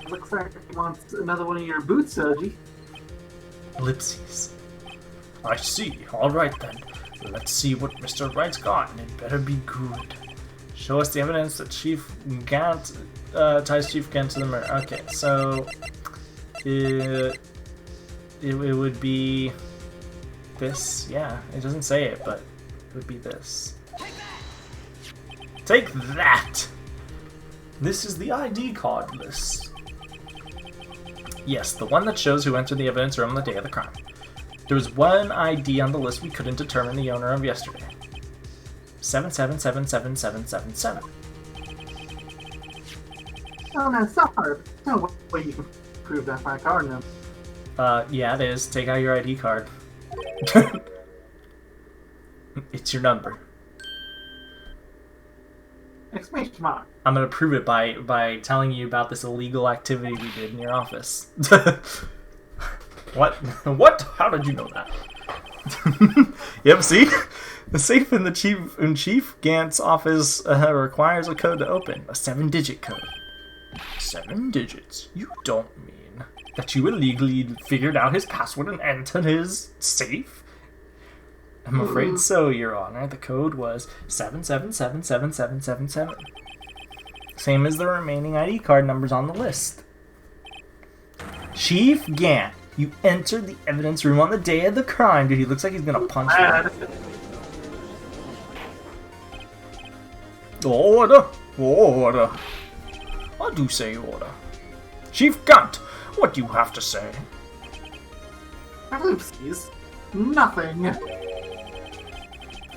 Looks like he wants another one of your boots, Yogi. Ellipses. I see. Alright then. Let's see what Mr. Wright's got, and it better be good. Show us the evidence that Chief Gant ties Chief Gant to the murder. Okay, so it would be this. Yeah, it doesn't say it, but it would be this. Take that! This is the ID card list. Yes, the one that shows who entered the evidence room on the day of the crime. There was one ID on the list we couldn't determine the owner of yesterday. 77777777. Oh, no, it's not hard. No way you can prove that by card number. Yeah, it is. Take out your ID card. It's your number. Exclamation mark. I'm gonna prove it by telling you about this illegal activity we did in your office. What? What? How did you know that? Yep, see? The safe in Chief Gant's office requires a code to open. A 7-digit code. 7 digits? You don't mean that you illegally figured out his password and entered his safe? I'm afraid so, Your Honor. The code was 77777777. Same as the remaining ID card numbers on the list. Chief Gant, you entered the evidence room on the day of the crime. Dude, he looks like he's gonna punch you. Order! Order! I What do you say, Your Order? Chief Gant, what do you have to say? Oopsies. Nothing.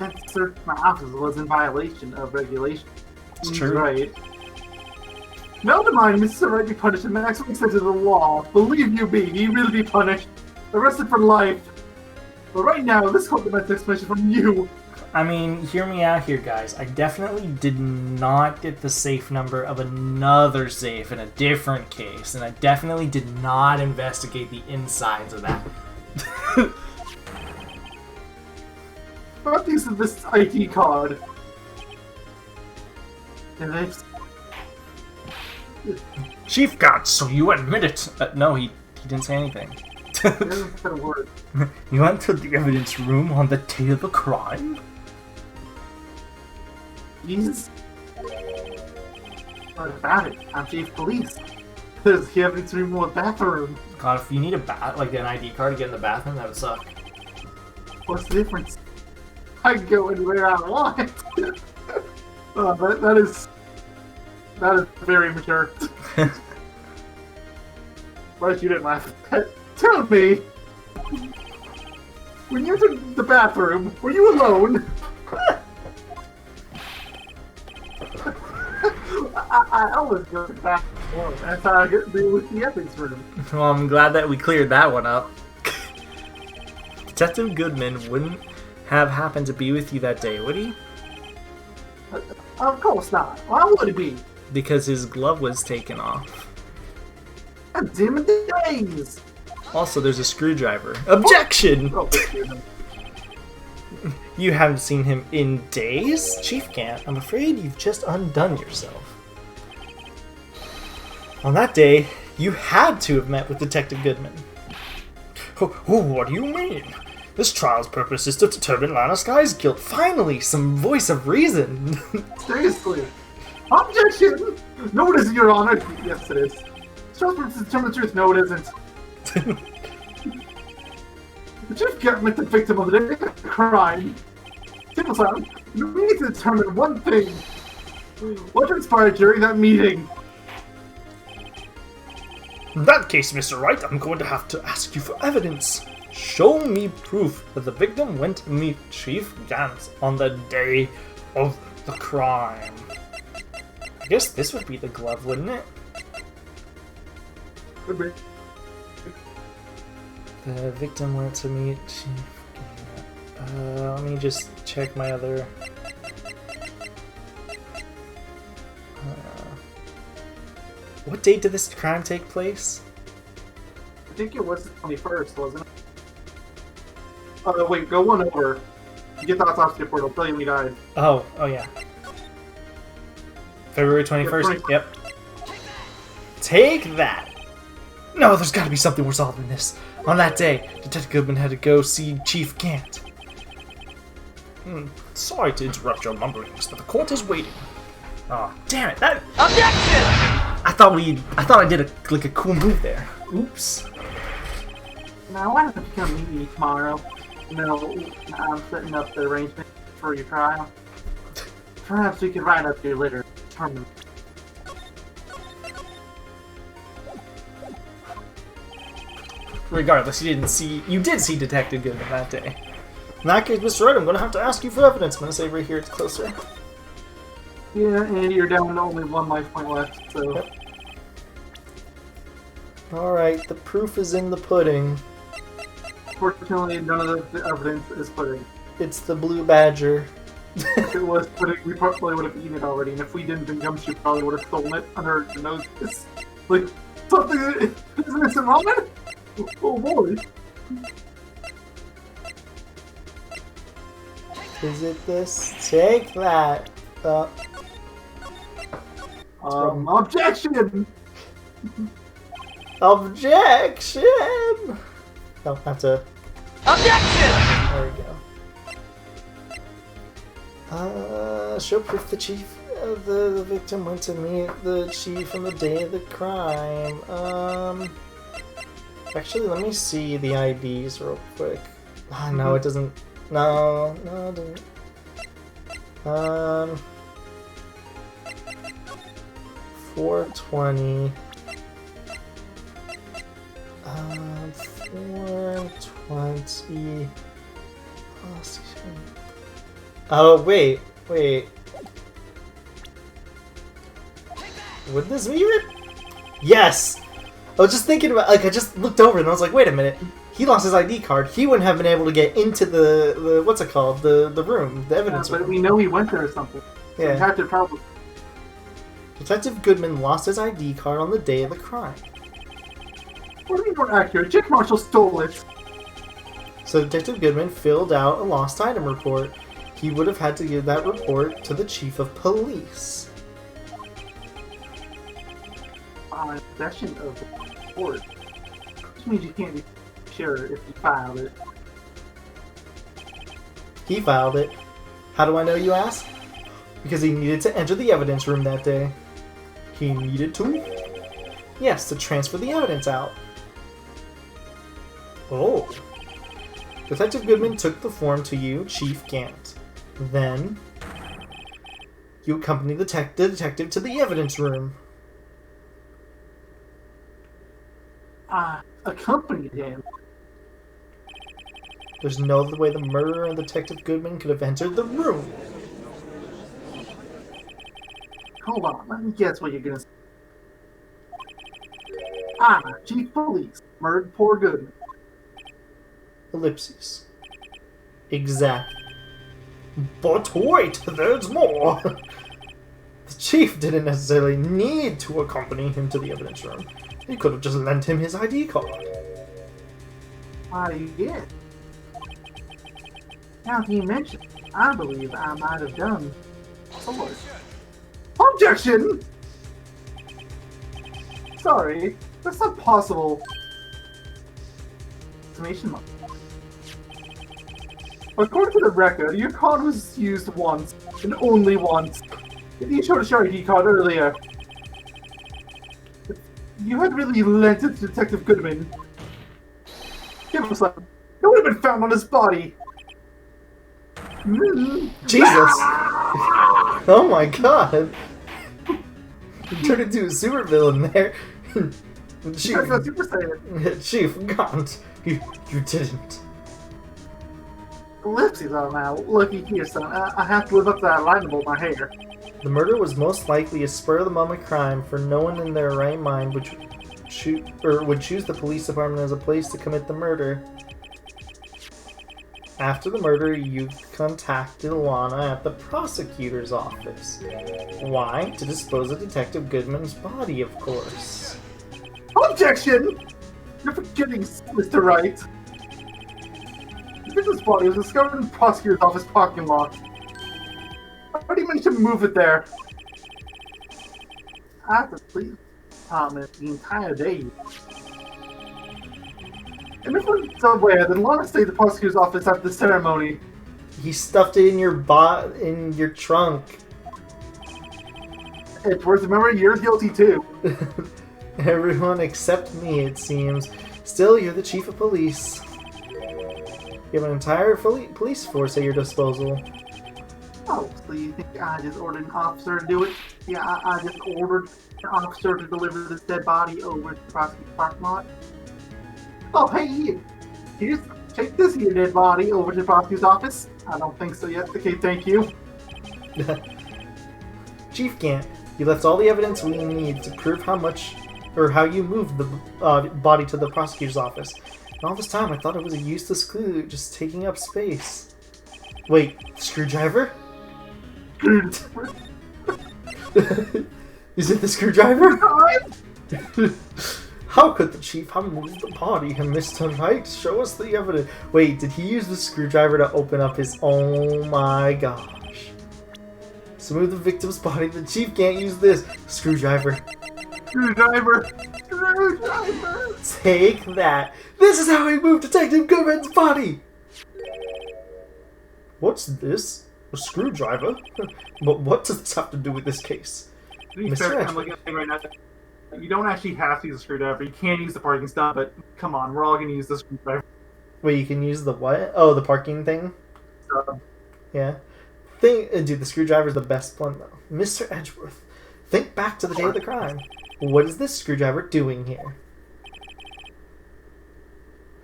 That search my office was in violation of regulation. It's true. Right. No demand Mr. Wright be punished in maximum extent of the law. Believe you me, he will be punished. Arrested for life. But right now, this whole demands explanation from you. I mean, hear me out here, guys. I definitely did not get the safe number of another safe in a different case, and I definitely did not investigate the insides of that. What is this ID card? Chief Gant, so you admit it. No, he didn't say anything. There's a word. You entered the evidence room on the day of the crime? Jesus. What about it? I'm chief of police. There's the evidence room with bathroom. God, if you need like an ID card to get in the bathroom, that would suck. What's the difference? I can go anywhere I want. That is very mature. Right, you didn't laugh at that. Tell me, when you entered the bathroom, were you alone? I always go to the bathroom alone. That's how I get to deal with the ethics room. Well, I'm glad that we cleared that one up. Detective Goodman wouldn't have happened to be with you that day, would he? Of course not. Why would it be? Because his glove was taken off. God damn it, days! Also, there's a screwdriver. Objection! Oh, You haven't seen him in days? Chief Gant, I'm afraid you've just undone yourself. On that day, you had to have met with Detective Goodman. Oh, what do you mean? This trial's purpose is to determine Lana Sky's guilt. Finally, some voice of reason. Seriously. Objection! No, it isn't, Your Honor. Yes, it is. Trial's purpose is to determine the truth. No, it isn't. The Chief Gant met the victim of the crime. Simple sound. You need to determine one thing. What transpired during that meeting? In that case, Mr. Wright, I'm going to have to ask you for evidence. Show me proof that the victim went to meet Chief Gant on the day of the crime. I guess this would be the glove, wouldn't it? Could be. The victim went to meet Chief Gant. Let me just check my other... What date did this crime take place? I think it was the 21st, wasn't it? Wait, go one over. You get the autopsy report, it'll tell you we died. Oh yeah. February 21st? Yep. Take that! No, there's gotta be something more solid than this. On that day, Detective Goodman had to go see Chief Gant. Sorry to interrupt your mumblings, but the court is waiting. Oh, damn it! That objection! I thought I did a cool move there. Oops. Now, why don't you come meet me tomorrow? No, I'm setting up the arrangement for your trial. Perhaps we could write up your letter. Regardless, you did see Detective Goodman that day. In that case, Mr. Wright, I'm going to have to ask you for evidence. I'm going to say right here it's closer. Yeah, and you're down to only one life point left, so... Yep. Alright, the proof is in the pudding. Fortunately, none of the evidence is pudding. It's the blue badger. If it was pudding, we probably would have eaten it already, and if we didn't, then Gumshoe probably would have stolen it under the nose. It's like, something isn't this ramen? Oh boy. Is it this? Take that. Objection! Objection! Oh, have to... Objection! There we go. Show proof the chief, the victim went to meet the chief on the day of the crime. Actually, let me see the IDs real quick. No, it doesn't... No, it doesn't. 420. 420. Oh, wait. Would this be it? Yes! I was just thinking about, like, I just looked over and I was like, wait a minute. He lost his ID card. He wouldn't have been able to get into the what's it called? The room, the evidence room. But we know he went there or something. Yeah. So had to probably... Detective Goodman lost his ID card on the day of the crime. What do you mean more accurate? Jack Marshall stole it. So Detective Goodman filled out a lost item report. He would have had to give that report to the chief of police. Possession of the report. Which means you can't be sure if you filed it. He filed it. How do I know, you ask? Because he needed to enter the evidence room that day. He needed to? Yes, to transfer the evidence out. Oh. Detective Goodman took the form to you, Chief Gant. Then, you accompanied the detective to the evidence room. Accompanied him? There's no other way the murderer and Detective Goodman could have entered the room. Hold on, let me guess what you're gonna say. Chief Police, murdered poor Goodman. Ellipses. Exactly. But wait, there's more! The chief didn't necessarily need to accompany him to the evidence room. He could have just lent him his ID card. I did. Now that you mention it, I believe I might have done so. Objection! Sorry, that's not possible. Exclamation mark. According to the record, your card was used once, and only once. You showed us your ID card earlier. You had really lent it to Detective Goodman. Give us that. It would have been found on his body. Jesus! Oh my god! He turned into a supervillain there. Chief, That's what Super Saiyan. Chief Gant, you didn't. Ellipses on now. Looky here, son. I have to live up to that line about my hair. The murder was most likely a spur-of-the-moment crime, for no one in their right mind would choose the police department as a place to commit the murder. After the murder, you contacted Alana at the prosecutor's office. Why? To dispose of Detective Goodman's body, of course. Objection! You're forgetting, Mr. Wright. Goodman's body was discovered in the prosecutor's office parking lot. I already managed to move it there. I have to please comment the entire day. And if we're somewhere, then Lana stayed at the prosecutor's office after the ceremony. He stuffed it in your trunk. It's worth remembering you're guilty too. Everyone except me, it seems. Still, you're the chief of police. You have an entire police force at your disposal. Oh, so you think I just ordered an officer to do it? Yeah, I just ordered an officer to deliver this dead body over to the prosecutor's parking lot. Oh, hey, you. Take this here dead body over to the prosecutor's office. I don't think so yet. Okay, thank you. Chief Gant, you left all the evidence we need to prove how you moved the body to the prosecutor's office. And all this time, I thought it was a useless clue, just taking up space. Wait, screwdriver? Is it the screwdriver? How could the chief have moved the body? And Mr. Wright, show us the evidence. Wait, did he use the screwdriver to open up his... Oh my gosh. To move the victim's body, the chief can't use this. Screwdriver. Screwdriver. Screwdriver. Take that. This is how he moved Detective Goodman's body. What's this? A screwdriver? But what does this have to do with this case? To be fair, I'm looking at it right now. You don't actually have to use a screwdriver. You can use the parking stop, but come on, we're all going to use the screwdriver. Wait, you can use the what? Oh, the parking thing? Yeah. Dude, the screwdriver's the best one, though. Mr. Edgeworth, Think back to the day of the crime. What is this screwdriver doing here?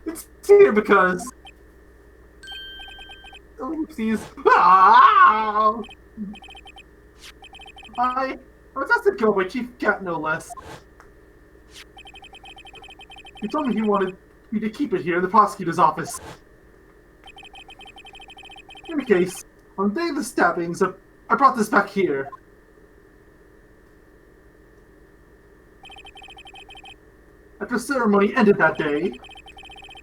It's here because... Oopsies. Ah! I was asked to go by Chief Gant, no less. He told me he wanted me to keep it here in the prosecutor's office. In any case, on the day of the stabbings, I brought this back here. After the ceremony ended that day,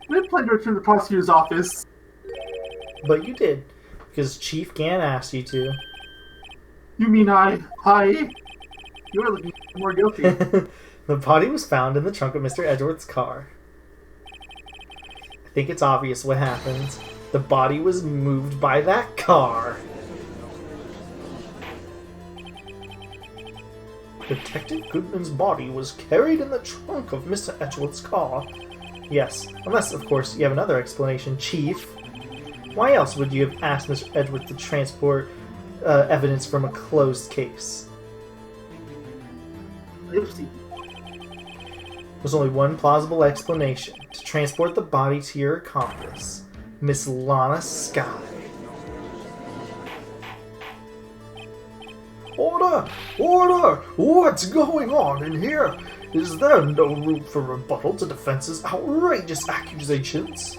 we had planned to return to the prosecutor's office. But you did, because Chief Gant asked you to. You mean you are looking more guilty. The body was found in the trunk of Mr. Edgeworth's car. I think it's obvious what happened. The body was moved by that car. Detective Goodman's body was carried in the trunk of Mr. Edgeworth's car. Yes, unless, of course, you have another explanation, Chief. Why else would you have asked Mr. Edgeworth to transport evidence from a closed case? There's only one plausible explanation. To transport the body to your accomplice, Miss Lana Skye. Order! Order! What's going on in here? Is there no room for rebuttal to defense's outrageous accusations?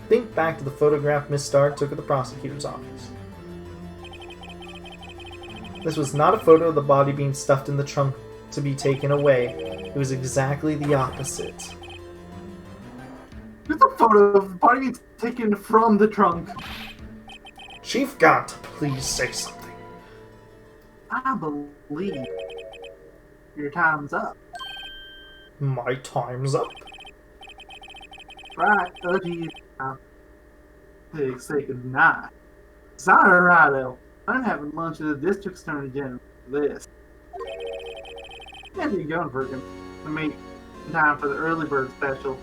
Think back to the photograph Miss Starr took at the prosecutor's office. This was not a photo of the body being stuffed in the trunk to be taken away. It was exactly the opposite. There's a photo of the body being taken from the trunk. Chief Gant, please say something. I believe your time's up. My time's up. Right, you to say goodnight. Sorry, righto. I'm having lunch at the district's attorney general for this. Where are you going, Virgin? To make time for the early bird special.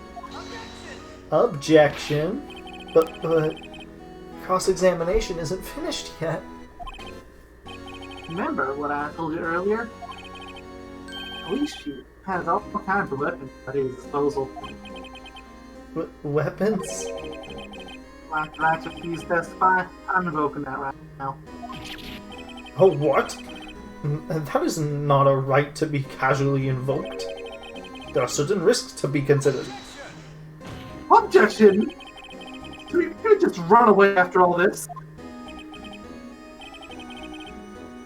Objection. But cross-examination isn't finished yet. Remember what I told you earlier? Police chief has all kinds of weapons at his disposal. Weapons? Like to please testify? I'm invoking that right now. Oh, what? That is not a right to be casually invoked. There are certain risks to be considered. Objection! So you could just run away after all this?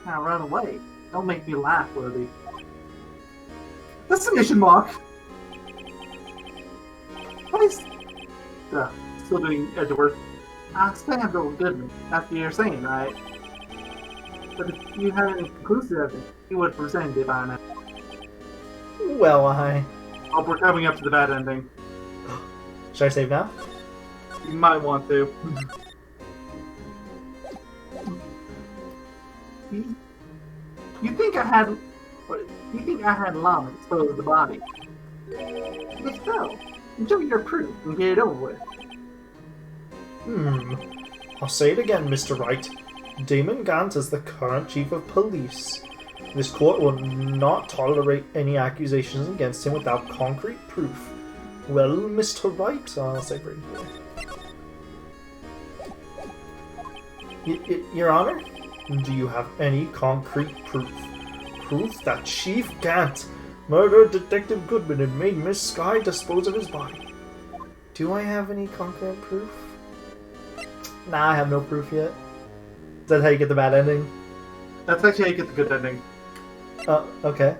Now run away. Don't make me laugh, Worthy. Destination mark! What is... still doing Edgeworth. I stand over Goodman. That's what you're saying, right? But if you had any conclusive evidence, you would have presented it by now. Well, I... Oh, we're coming up to the bad ending. Should I save now? You might want to. You think I had Llama expose the body? If so, enjoy your proof and get it over with. I'll say it again, Mr. Wright. Damon Gant is the current chief of police. This court will not tolerate any accusations against him without concrete proof. Well, Mr. Wright, I'll say for you. Your Honor, do you have any concrete proof? Proof that Chief Gant murdered Detective Goodman and made Miss Skye dispose of his body. Do I have any concrete proof? Nah, I have no proof yet. Is that how you get the bad ending? That's actually how you get the good ending. Okay.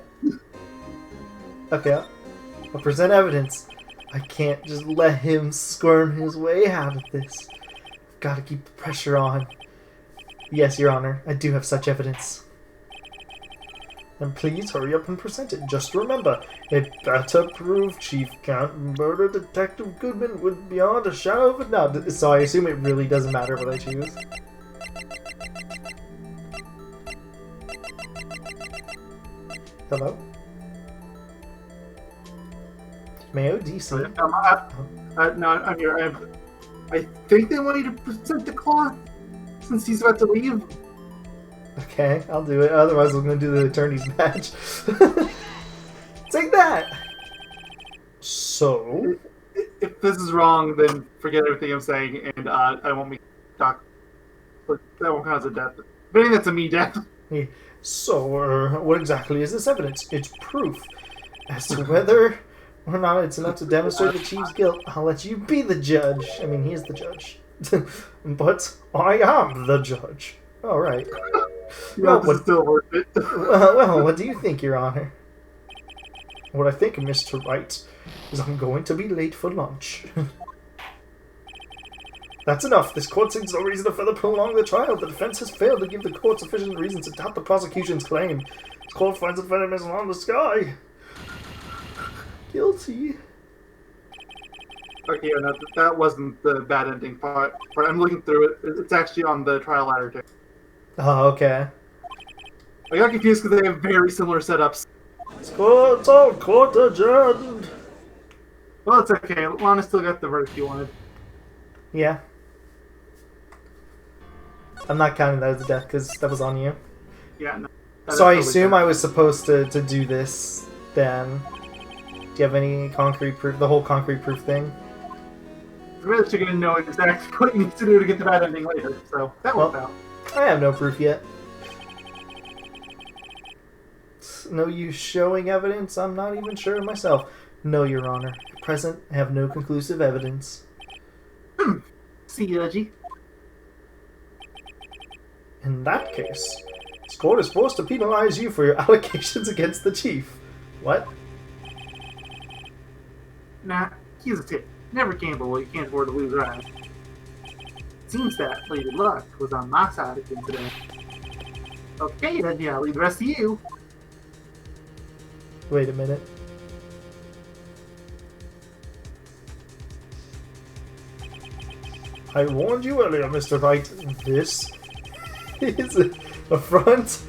Okay, I'll present evidence. I can't just let him squirm his way out of this. I've got to keep the pressure on. Yes, Your Honor, I do have such evidence. And please hurry up and present it. Just remember, it better prove Chief Gant murdered Detective Goodman with beyond a shadow of a doubt. So I assume it really doesn't matter what I choose. Hello? Mayo DC. No, I'm here. I think they want you to present the cloth since he's about to leave. Okay, I'll do it. Otherwise, I'm going to do the attorney's badge. Take that! So... If this is wrong, then forget everything I'm saying, and I won't be talk. But that won't cause a death. If anything, that's a me death. So, what exactly is this evidence? It's proof. As to whether or not it's enough to demonstrate the Chief's guilt, I'll let you be the judge. I mean, he is the judge. But I am the judge. All right. Well, this is still worth it. Well, what do you think, Your Honor? What I think, Mr. Wright, is I'm going to be late for lunch. That's enough. This court sees no reason to further prolong the trial. The defense has failed to give the court sufficient reason to doubt the prosecution's claim. This court finds the defendant Miss on the sky. Guilty. Okay, no, that wasn't the bad ending part. I'm looking through it. It's actually on the trial ladder too. Oh, okay. I got confused because they have very similar setups. Court adjourned. Well, it's okay. Lana still got the verdict you wanted. Yeah. I'm not counting that as a death because that was on you. Yeah, no. So I assume I was supposed to do this then. Do you have any concrete proof? The whole concrete proof thing? Really, you're going to know exactly what you need to do to get the bad ending later, so that worked out. I have no proof yet. No use showing evidence? I'm not even sure myself. No, Your Honor. At present, I have no conclusive evidence. See, Yogi. In that case, this court is forced to penalize you for your allegations against the Chief. What? Nah, he's a tip. Never gamble while you can't afford to lose your eyes. Seems that Lady Luck was on my side again today. Okay, then yeah, I'll leave the rest of you. Wait a minute. I warned you earlier, Mr. Wright. This is an affront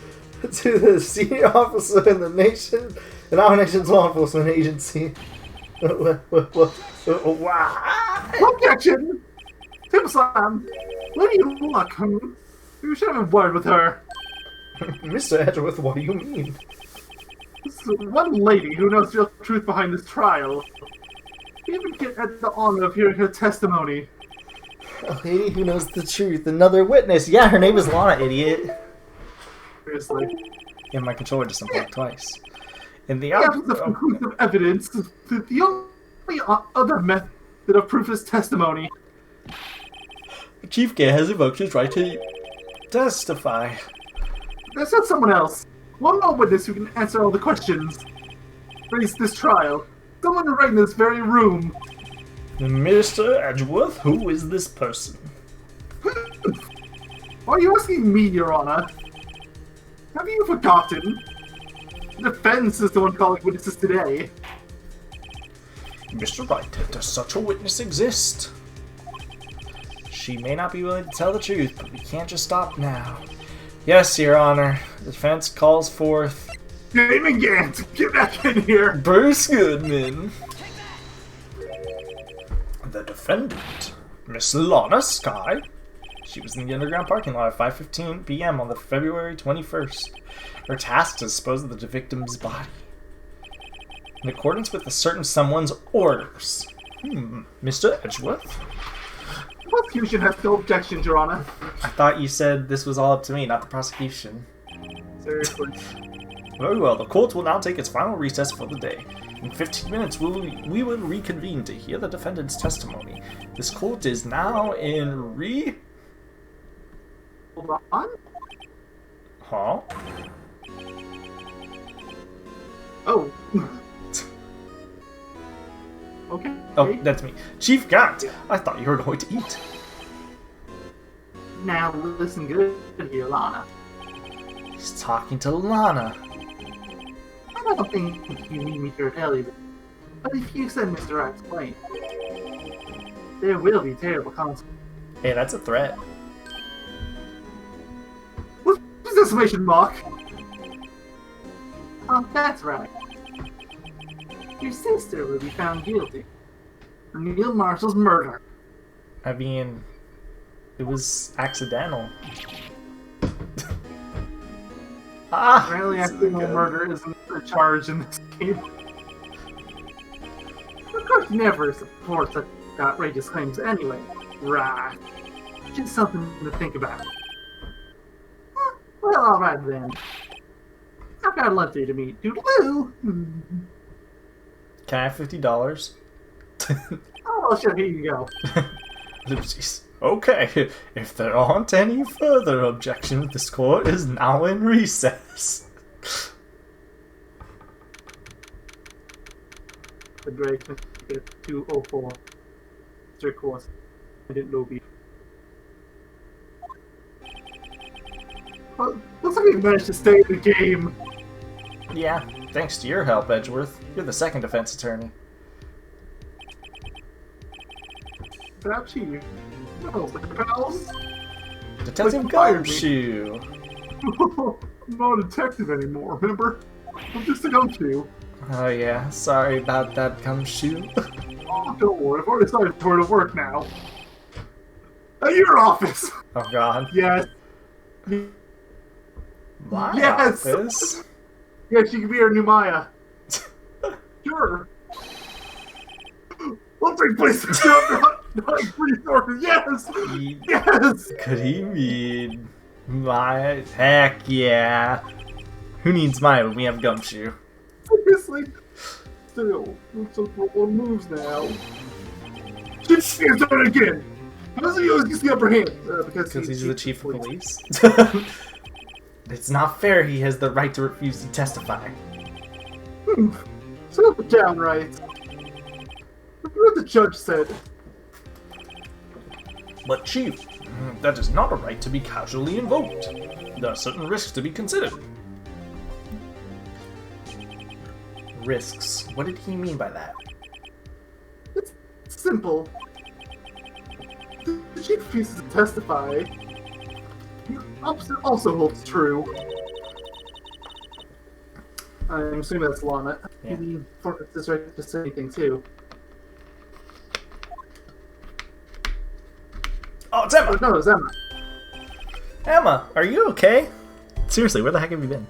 to the senior officer in the nation, in our nation's law enforcement agency. Wow! Objection! Tip Slam! Lady Luck, you should have a word with her. Mr. Edgeworth, what do you mean? This is one lady who knows the truth behind this trial. We haven't had the honor of hearing her testimony. A lady who knows the truth. Another witness. Yeah, her name is Lana, idiot. Seriously. Yeah, my controller just unplugged twice. In the absence of conclusive evidence, the only other method of proof is testimony. Chief Gant has invoked his right to testify. That's not someone else. One more witness who can answer all the questions. Raise this trial. Someone right in this very room. Mr. Edgeworth, who is this person? Why are you asking me, Your Honor? Have you forgotten? The defense is the one calling witnesses today. Mr. Wright, does such a witness exist? She may not be willing to tell the truth, but we can't just stop now. Yes, Your Honor. The defense calls forth... Chief Gant, get back in here! Bruce Goodman. The defendant, Miss Lana Skye. She was in the underground parking lot at 5:15 p.m. on the February 21st. Her task to dispose of the victim's body. In accordance with a certain someone's orders. Mr. Edgeworth? The prosecution has no objections, Your Honor. I thought you said this was all up to me, not the prosecution. Seriously. Very well, the court will now take its final recess for the day. In 15 minutes, we will reconvene to hear the defendant's testimony. This court is now in Hold on. Huh? Oh. Okay. Oh, that's me. Chief Gant, I thought you were going to eat. Now listen good here, Lana. He's talking to Lana. I don't think you need me to tell you this, but if you send Mr. Wright's plane, there will be terrible consequences. Hey, that's a threat. What's this exclamation mark? Oh, that's right. Your sister will be found guilty for Neil Marshall's murder. I mean, it was accidental. Apparently, that's accidental good. murder isn't a charge in this game. Of course, never support such outrageous claims anyway. Right. Just something to think about. Well, alright then. I've got lunch here to meet. Doodaloo! Can I have $50? Oh, sure, here you go. Oopsies. Okay, if there aren't any further objections, this court is now in recess. The Drake 204. Strict course. I didn't know beef. Well, looks like we managed to stay in the game. Yeah, thanks to your help, Edgeworth. You're the second defense attorney. Perhaps you. No, pals. Detective Like, fired me. Gumshoe. I'm not a detective anymore, remember? I'm just a go-to. Oh yeah, sorry about that, Gumshoe. Oh, don't worry, I've already started to work now. At your office! Oh god. Yes. My Yes! office? Yes, you can be our new Maya. Sure. We'll take place in resources. Yes! Yes! Could he mean my? Heck yeah. Who needs Maya when we have Gumshoe? Seriously? Still, looks like we're on moves now. Chief Gant's on it again! How does he always get the upper hand? Because He's the chief of police. It's not fair he has the right to refuse to testify. Settle down, Wright. Look what the judge said. But Chief, that is not a right to be casually invoked. There are certain risks to be considered. Risks? What did he mean by that? It's simple. The chief refuses to testify. The opposite also holds true. I'm assuming that's Lana. Yeah. Maybe forfeits his right to say anything too. Oh, it's Emma! Oh, no, it's Emma. Emma, are you okay? Seriously, where the heck have you been?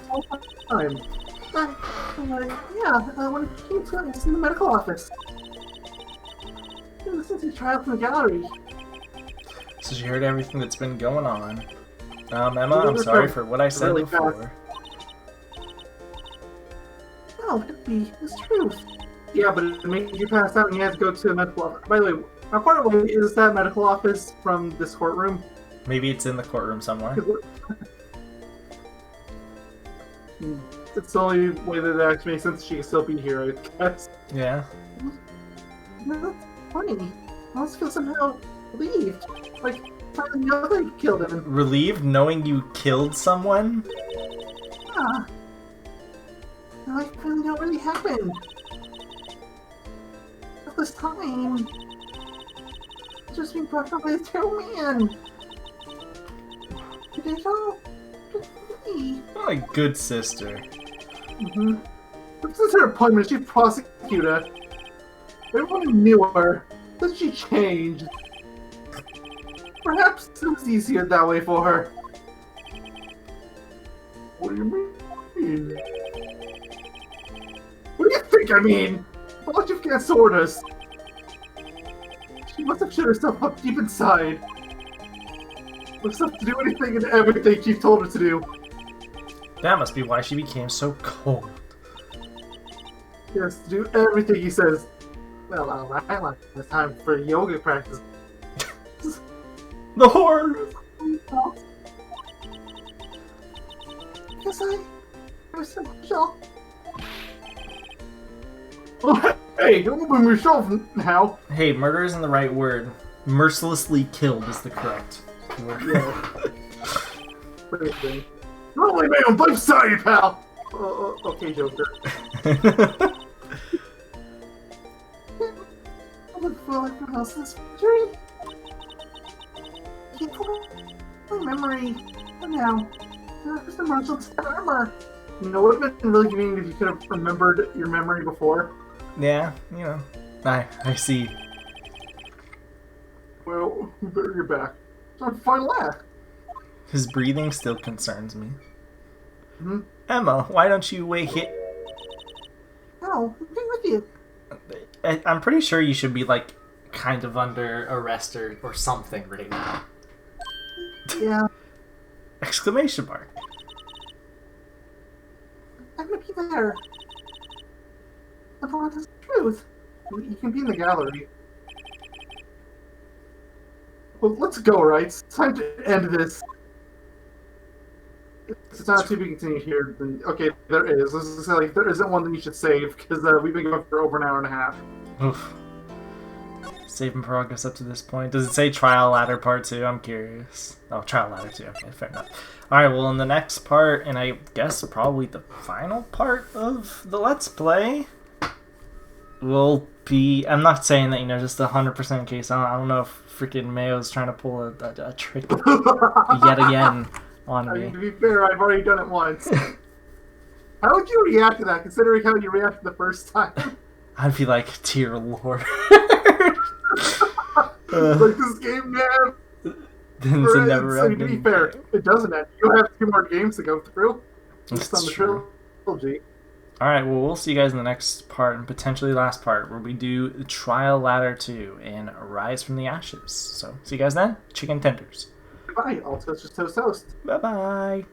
All time. When it came to it, it's in the medical office. Listen to trial from the gallery. So she heard everything that's been going on. Emma, I'm sorry for what I said Really before. No, it's true. Yeah, but it made you pass out and you had to go to the medical office. By the way, how far away is that medical office from this courtroom? Maybe it's in the courtroom somewhere. It's the only way that it actually makes sense she can still be here, I guess. Yeah. No, that's funny. I almost feel somehow relieved. Like, I know they killed him. Relieved knowing you killed someone? Yeah. Now I finally know what really happened. At this time, just being brought up by a terrible man. Did it all? Me. My good sister. Mm-hmm. This is her appointment, chief prosecutor. Everyone knew her, but she changed. Perhaps it was easier that way for her. What do you mean? What do you think I mean? How much of Gant's orders? She must have shut herself up deep inside. Must have to do anything and everything Chief told her to do. That must be why she became so cold. He has to do everything he says. Well, alright, like it's time for yoga practice. The horror! Guess I was so Michelle. Oh, hey, don't move yourself now. Hey, murder isn't the right word. Mercilessly killed is the correct word. Yeah. Great thing. You're only man on both sides, pal. Okay, Joker. I would feel like what else is dream. Can't pull my memory. But now, there's the martial armor. You know, it would have been really convenient if you could have remembered your memory before. Yeah, you know. I see. Well, you better get back. It's our final act. His breathing still concerns me. Hmm? Emma, why don't you wait here? No, I'm being with you. I'm pretty sure you should be, like, kind of under arrest or something right now. Yeah, Exclamation mark. I'm gonna be there. But what is the truth? You can be in the gallery. Well, let's go, right? It's time to end this. It's not to be continued here. Then okay, there is. Let's just say, like, there isn't one that you should save because we've been going for over an hour and a half. Oof. Saving progress up to this point. Does it say trial ladder part 2? I'm curious. Oh, trial ladder 2. Okay, fair enough. Alright, well, in the next part, and I guess probably the final part of the Let's Play, will be... I'm not saying that, just 100% case. I don't know if freaking Mayo's trying to pull a trick yet again on I me. mean, to be fair, I've already done it once. How would you react to that, considering how you reacted the first time? I'd be like, dear lord. Like, this game, man. It's a never So, to be fair, it doesn't end. You have 2 more games to go through. Just on the trilogy. Alright, well, we'll see you guys in the next part, and potentially last part, where we do the Trial Ladder 2 and Rise from the Ashes. So, see you guys then. Chicken tenders. Goodbye. All toast, just toast, toast. Bye-bye.